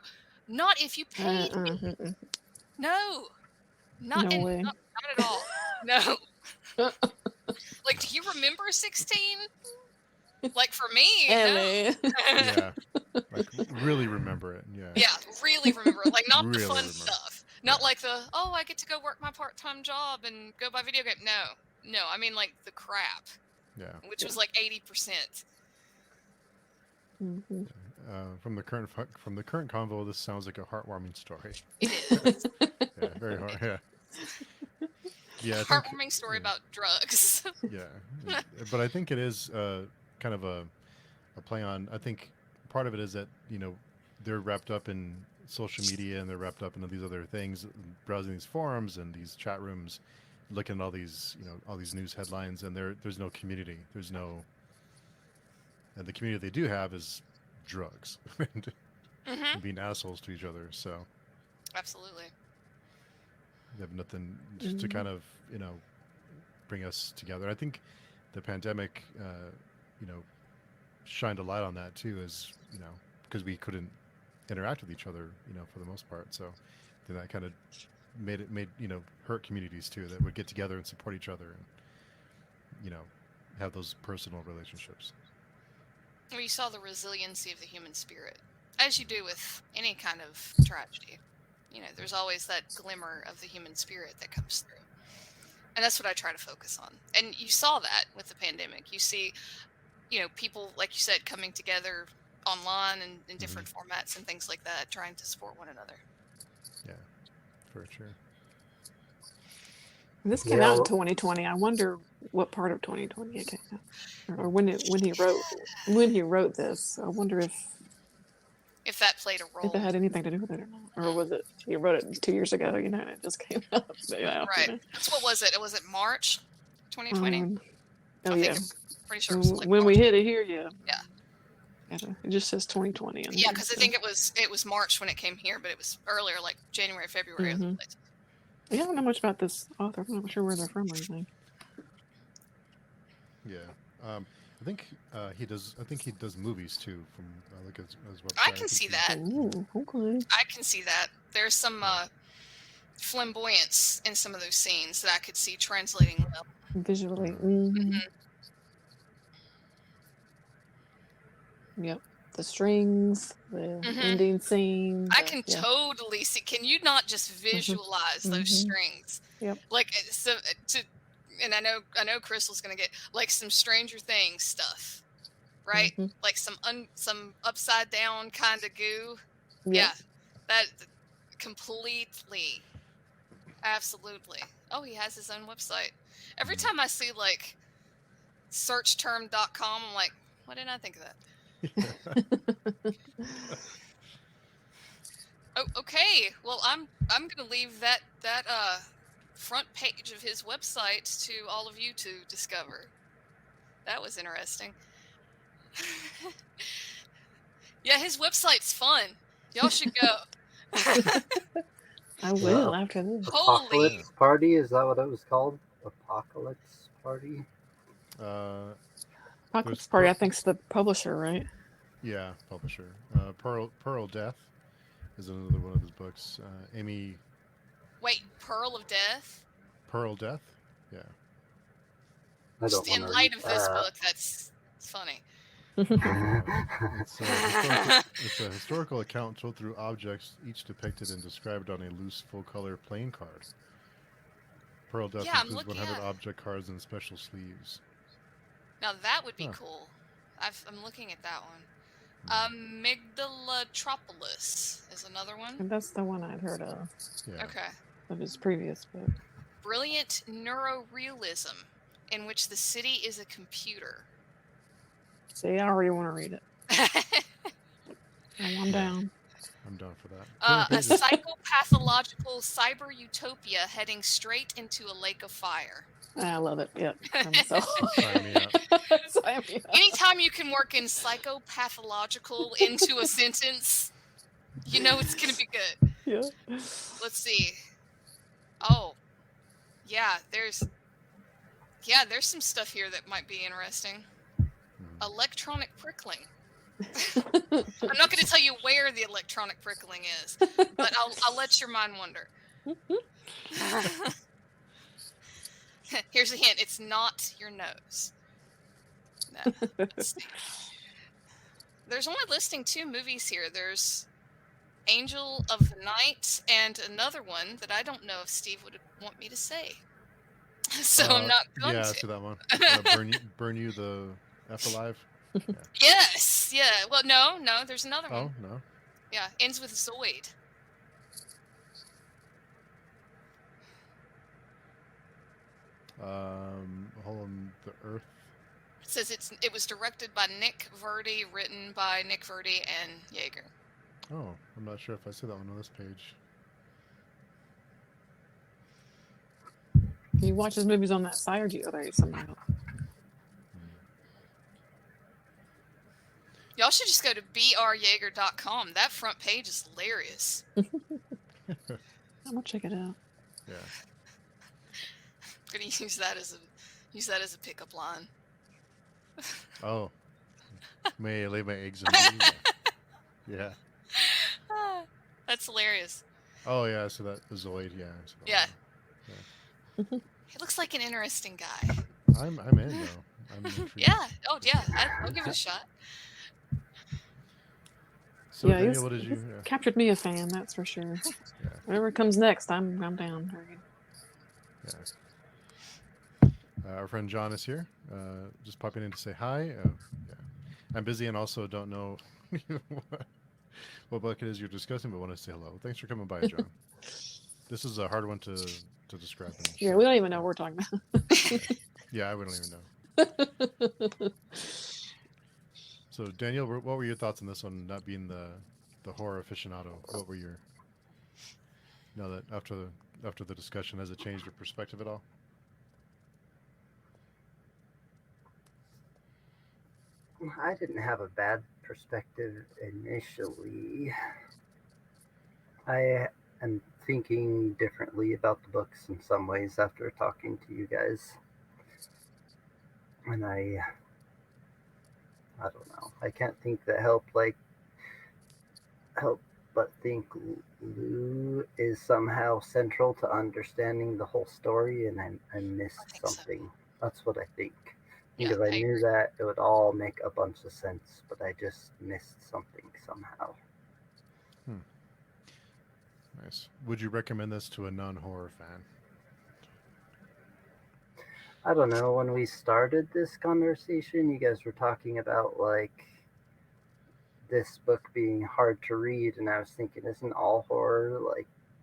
Not if you paid me. No. Not No way. Not at all. No. Like, do you remember 16? Like, for me, no. Yeah. Like, really remember it. Yeah. Yeah, really remember it. Like, not Really the fun remember. stuff. Not like I get to go work my part-time job and go buy video game. No, I mean, like, the crap. Yeah. Which was like 80%. Mm-hmm. From the current convo, this sounds like a heartwarming story. It is. Yeah, very hard. Yeah. Yeah. Heartwarming story about drugs. Yeah, but I think it is kind of a play on. I think part of it is that they're wrapped up in social media and they're wrapped up in these other things, browsing these forums and these chat rooms, looking at all these all these news headlines, and there's no community. There's no, and the community they do have is drugs and being assholes to each other. So Absolutely. they have nothing to kind of bring us together. I think the pandemic shined a light on that too, as because we couldn't interact with each other for the most part. So then that kind of made hurt communities too, that would get together and support each other and have those personal relationships. Well, you saw the resiliency of the human spirit, as you do with any kind of tragedy. There's always that glimmer of the human spirit that comes through. And that's what I try to focus on. And you saw that with the pandemic. You see, people, like you said, coming together online and in different formats and things like that, trying to support one another. Yeah, for sure. This came out in 2020. I wonder what part of 2020 it came out, or when he wrote this. I wonder if that played a role. If it had anything to do with it or not, or was it he wrote it 2 years ago? And it just came out. Right. So what was it? Was it March 2020? Yeah. Pretty sure it was like when March. we hit it here. Yeah. Yeah. It just says 2020. Yeah, because I think it was March when it came here, but it was earlier, like January, February. Of the place. Yeah, I don't know much about this author. I'm not sure where they're from or anything. Yeah. I think he does. I think he does movies too. From look at his website. I can see that. Ooh, okay. I can see that. There's some flamboyance in some of those scenes that I could see translating well. Visually. Yep. The strings, the ending scene. I can totally see. Can you not just visualize those strings? Yep. Like and I know Crystal's gonna get like some Stranger Things stuff, right? Like some upside down kind of goo. Yep. Yeah, that completely, absolutely. Oh, he has his own website. Every time I see like searchterm.com, I'm like, why didn't I think of that? Oh, okay. Well, I'm gonna leave that front page of his website to all of you to discover. That was interesting. Yeah, his website's fun. Y'all should go. I will after this. Apocalypse Party, is that what it was called? Apocalypse Party? Apocalypse Party, I think, is the publisher, right? Yeah, publisher. Pearl Death is another one of his books. Amy Wait, Pearl of Death? Pearl Death. Yeah. I don't In want to light read of this that. book, that's funny. It's a historical account told through objects, each depicted and described on a loose full-color playing card. Pearl Death Yeah, I'm includes looking 100 at it. object cards and special sleeves. Now that would be Huh. cool. I'm looking at that one. Hmm. Amygdalatropolis is another one. And that's the one I'd heard of Yeah. Okay. his previous book. Brilliant neurorealism, in which the city is a computer. See, I already want to read it. I'm down. I'm down for that. A psychopathological cyber utopia heading straight into a lake of fire. I love it. Yep. Sign me up. Sign me up. Anytime you can work in psychopathological into a sentence, you know it's going to be good. Yeah. Let's see. Oh, yeah, there's some stuff here that might be interesting. Electronic prickling. I'm not going to tell you where the electronic prickling is, but I'll let your mind wander. Here's a hint. It's not your nose. No. Let's see. There's only listing 2 movies here. There's Angel of the Night and another one that I don't know if Steve would want me to say. So I'm not going to. to. Yeah, I see that one. Burn you the F alive. Yeah. Yes. Yeah. Well, no. There's another one. Oh, no. Yeah. Ends with Zoid. Hole in the Earth. It says it was directed by Nick Verdi, written by Nick Verdi and Yeager. Oh, I'm not sure if I see that one on this page. Do you watch his movies on that site, or do you other somewhere else? Y'all should just go to bryeager.com. That front page is hilarious. I'm gonna check it out. Yeah. I'm gonna use that as a pickup line. Oh. May I lay my eggs in you? Yeah. That's hilarious. Oh, yeah, I see that. The Zoid, yeah. Yeah. Yeah. He looks like an interesting guy. I'm in, though. I'm intrigued. Yeah. Oh, yeah. I'll give it a shot. So, Yeah, Daniel, what did you... captured me a fan, that's for sure. Yeah. Whatever comes next, I'm down. Yeah. Our friend John is here, just popping in to say hi. Yeah. I'm busy and also don't know what book it is you're discussing, but want to say hello. Thanks for coming by, John. This is a hard one to describe. Yeah, we don't even know what we're talking about. Yeah, we don't even know. So, Daniel, what were your thoughts on this one, not being the horror aficionado? What were your... Now that after the discussion, has it changed your perspective at all? I didn't have a bad perspective initially. I am thinking differently about the books in some ways after talking to you guys. And I don't know. I can't think that help but think Lou is somehow central to understanding the whole story, and I missed something. So. That's what I think. Because I knew that it would all make a bunch of sense, but I just missed something somehow. Nice. Would you recommend this to a non-horror fan? I don't know. When we started this conversation, you guys were talking about this book being hard to read, and I was thinking, isn't all horror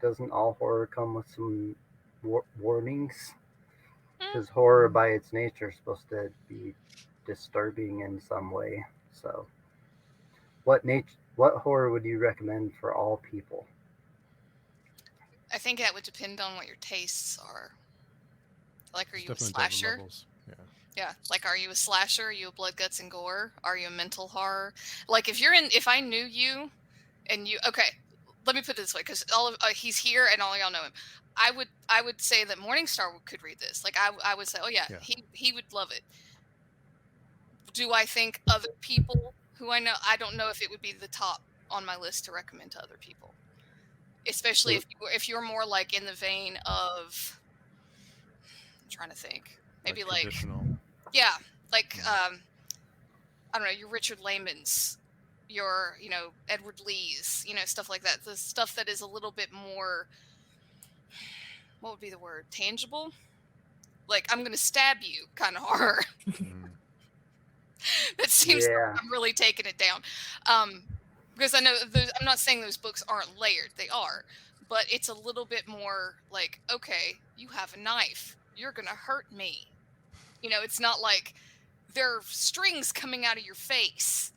doesn't all horror come with some warnings? Because horror by its nature is supposed to be disturbing in some way. So what horror would you recommend for all people? I think that would depend on what your tastes are. Like, are you a Definitely slasher? levels. Yeah. Yeah. Like, are you a slasher? Are you a blood, guts, and gore? Are you a mental horror? Like, if I knew you and you, okay, let me put it this way, because he's here and all y'all know him. I would say that Morningstar could read this. Like, I would say, oh yeah. He would love it. Do I think other people who I know, I don't know if it would be the top on my list to recommend to other people. especially if you're more like in the vein of, I'm trying to think, maybe like traditional. yeah, like I don't know, your Richard Lehman's, your Edward Lee's, stuff like that. The stuff that is a little bit more, what would be the word, tangible? Like, I'm gonna stab you kind of horror. That seems like I'm really taking it down. Because I know I'm not saying those books aren't layered. They are. But it's a little bit more like, okay, you have a knife. You're going to hurt me. It's not like there are strings coming out of your face.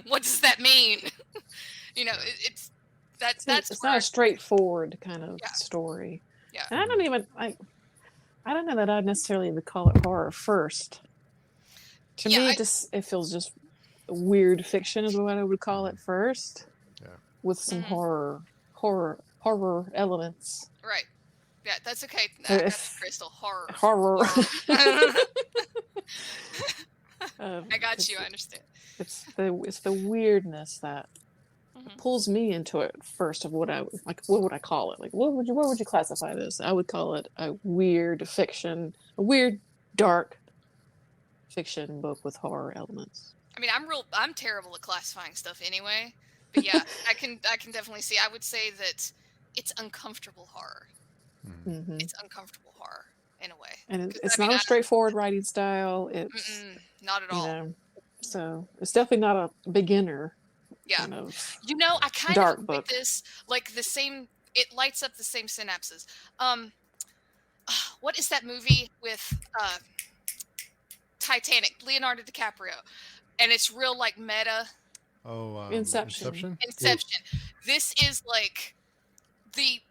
What does that mean? It's not a straightforward kind of story. Yeah. And I don't know that I'd necessarily would call it horror first. To me, it feels just weird fiction is what I would call it first. Yeah. With some horror elements. Right. Yeah, that's okay. That's Crystal. Horror. I got you. I understand. It's the weirdness that pulls me into it first. Of what would I call it? Like, what would you classify this? I would call it a weird fiction, a weird dark fiction book with horror elements. I mean, I'm terrible at classifying stuff anyway. But yeah, I can definitely see. I would say that it's uncomfortable horror. Mm-hmm. It's uncomfortable horror in a way. And it's not a straightforward writing style. It's not at all. So it's definitely not a beginner. Yeah. Kind of I kind dark of book. This like the same. It lights up the same synapses. What is that movie with Titanic, Leonardo DiCaprio, and it's real like meta. Inception. This is like the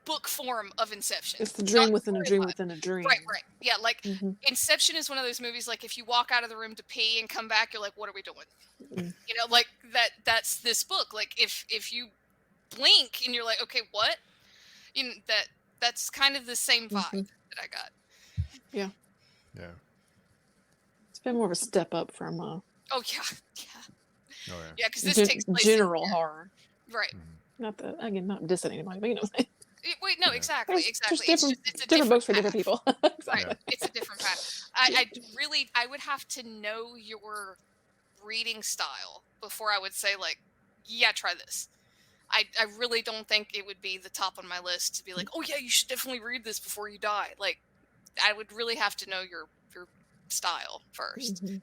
book form of Inception. It's the dream within a dream within a dream. Right. Yeah, like Inception is one of those movies. Like if you walk out of the room to pee and come back, you're like, "What are we doing?" Like that. That's this book. Like if you blink and you're like, "Okay, what?" That's kind of the same vibe that I got. Yeah. Yeah. It's been more of a step up from. Oh yeah. Yeah, because this takes place general horror. Right. Not dissing anybody, but Wait, no, exactly. It's different books for different people. Right. It's a different path. I would have to know your reading style before I would say like, yeah, try this. I really don't think it would be the top on my list to be like, oh yeah, you should definitely read this before you die. Like, I would really have to know your style first. Mm-hmm.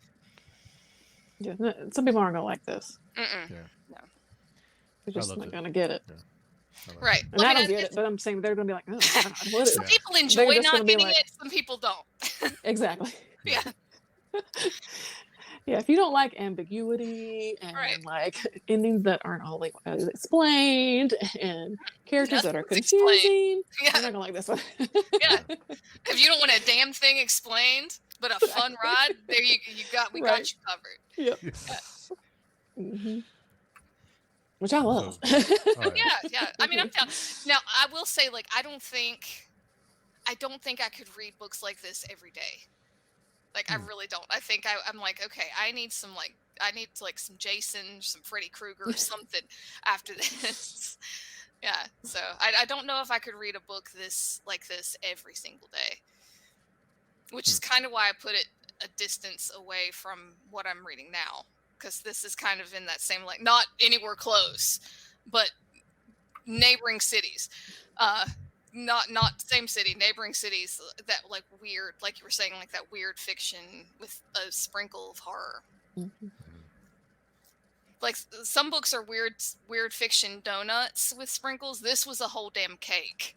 Yeah, some people aren't gonna like this. Yeah. No. They're just not gonna get it. Yeah. Right. And I don't get it, but I'm saying they're gonna be like, oh, what is some people enjoy not getting it, some people don't. Exactly. Yeah. Yeah, if you don't like ambiguity and like endings that aren't all like explained and characters that are confusing, you're not gonna like this one. Yeah. If you don't want a damn thing explained, but a fun ride, there we got you covered. Yep. Yeah. Which I love. Yeah. I mean, I'm down. Now, I will say, like, I don't think I could read books like this every day. Like, I really don't. I think I'm like, okay, I need some Jason, some Freddy Krueger or something after this. Yeah. So I don't know if I could read a book like this every single day, which is kind of why I put it a distance away from what I'm reading now. Because this is kind of in that same, like, not anywhere close, but neighboring cities. Not same city, neighboring cities, that like weird, like you were saying, like that weird fiction with a sprinkle of horror. Mm-hmm. Like some books are weird fiction donuts with sprinkles. This was a whole damn cake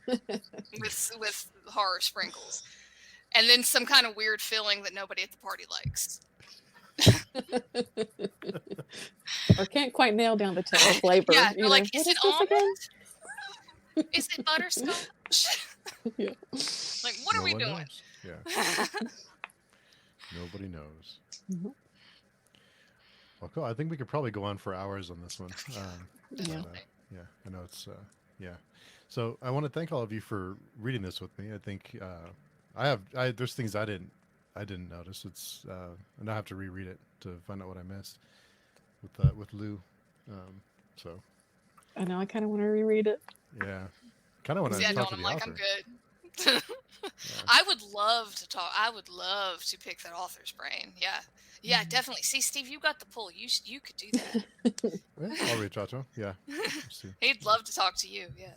with horror sprinkles. And then some kind of weird filling that nobody at the party likes. Or can't quite nail down the flavor. Yeah, they're like, is it almond? Is it butterscotch? Yeah. Like, what are we doing? Knows. Yeah. Nobody knows. Mm-hmm. Well, cool. I think we could probably go on for hours on this one. Yeah. I know it's yeah. So I want to thank all of you for reading this with me. I think there's things I didn't notice. It's and I have to reread it to find out what I missed with Lou. So I know I kind of want to reread it. Yeah. Kind of want to Yeah, no, talk to I'm the like, author. I'm good. I would love to talk. I would love to pick that author's brain. Yeah. Yeah, definitely. See, Steve, you got the pull. You could do that. Yeah, I'll reach out to him. Yeah. Let's see. He'd love to talk to you. Yeah.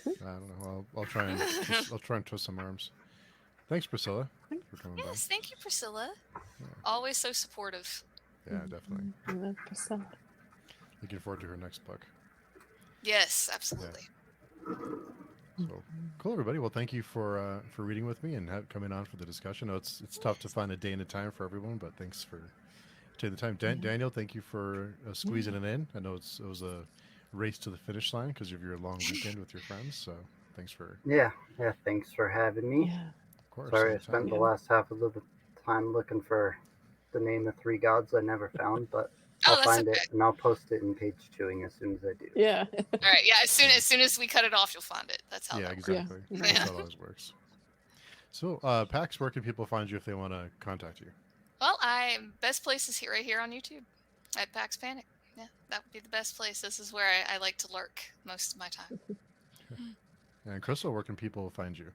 I don't know. I'll try and twist some arms. Thanks, Priscilla, for coming Yes, thank you, Priscilla. Yeah. Always so supportive. by. Yeah, definitely. I love Priscilla. Looking forward to her next book. Yes, absolutely. So cool, everybody. Well, thank you for reading with me and coming on for the discussion. I know it's tough to find a day and a time for everyone, but thanks for taking the time. Daniel, thank you for squeezing it in. I know it was a race to the finish line because of your long weekend with your friends. So thanks for Yeah, thanks for having me. Yeah. of course. Sorry I anytime. spent the last half of the time looking for the name of 3 gods I never found, but Oh, I'll that's find okay. it and I'll post it in page chewing as soon as I do. Yeah. All right. Yeah. As soon as we cut it off, you'll find it. That's how. Yeah, that works. exactly. Yeah. That's how it always works. So, Pax, where can people find you if they want to contact you? Well, best place is right here on YouTube at Pax Panic. Yeah, that would be the best place. This is where I like to lurk most of my time. And Crystal, where can people find you?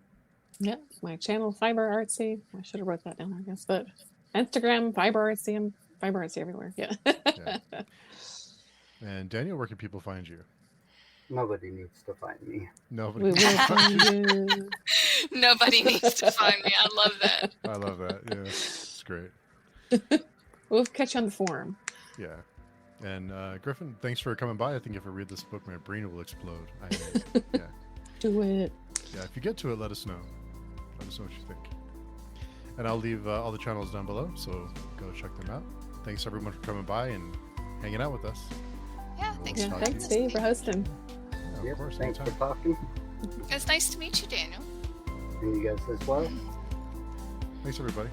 Yeah. My channel, Fiber Artsy. I should have wrote that down, I guess. But Instagram, Fiber Artsy. I'm Fiber Artsy everywhere. Yeah. Yeah. And Daniel, where can people find you? Nobody needs to find me. Nobody. We will find you. Nobody needs to find me. I love that. I love that. Yeah, it's great. We'll catch you on the forum. Yeah. And Griffin, thanks for coming by. I think if I read this book, my brain will explode. Yeah. Do it. Yeah. If you get to it, let us know. Let us know what you think. And I'll leave all the channels down below, so go check them out. Thanks everyone for coming by and hanging out with us. Yeah, We'll thanks Yeah. talk for to Thanks, you. Steve, for hosting. Yeah, of Yep, course. thanks for Anytime. talking. It was nice to meet you, Daniel. And you guys as well. Thanks everybody.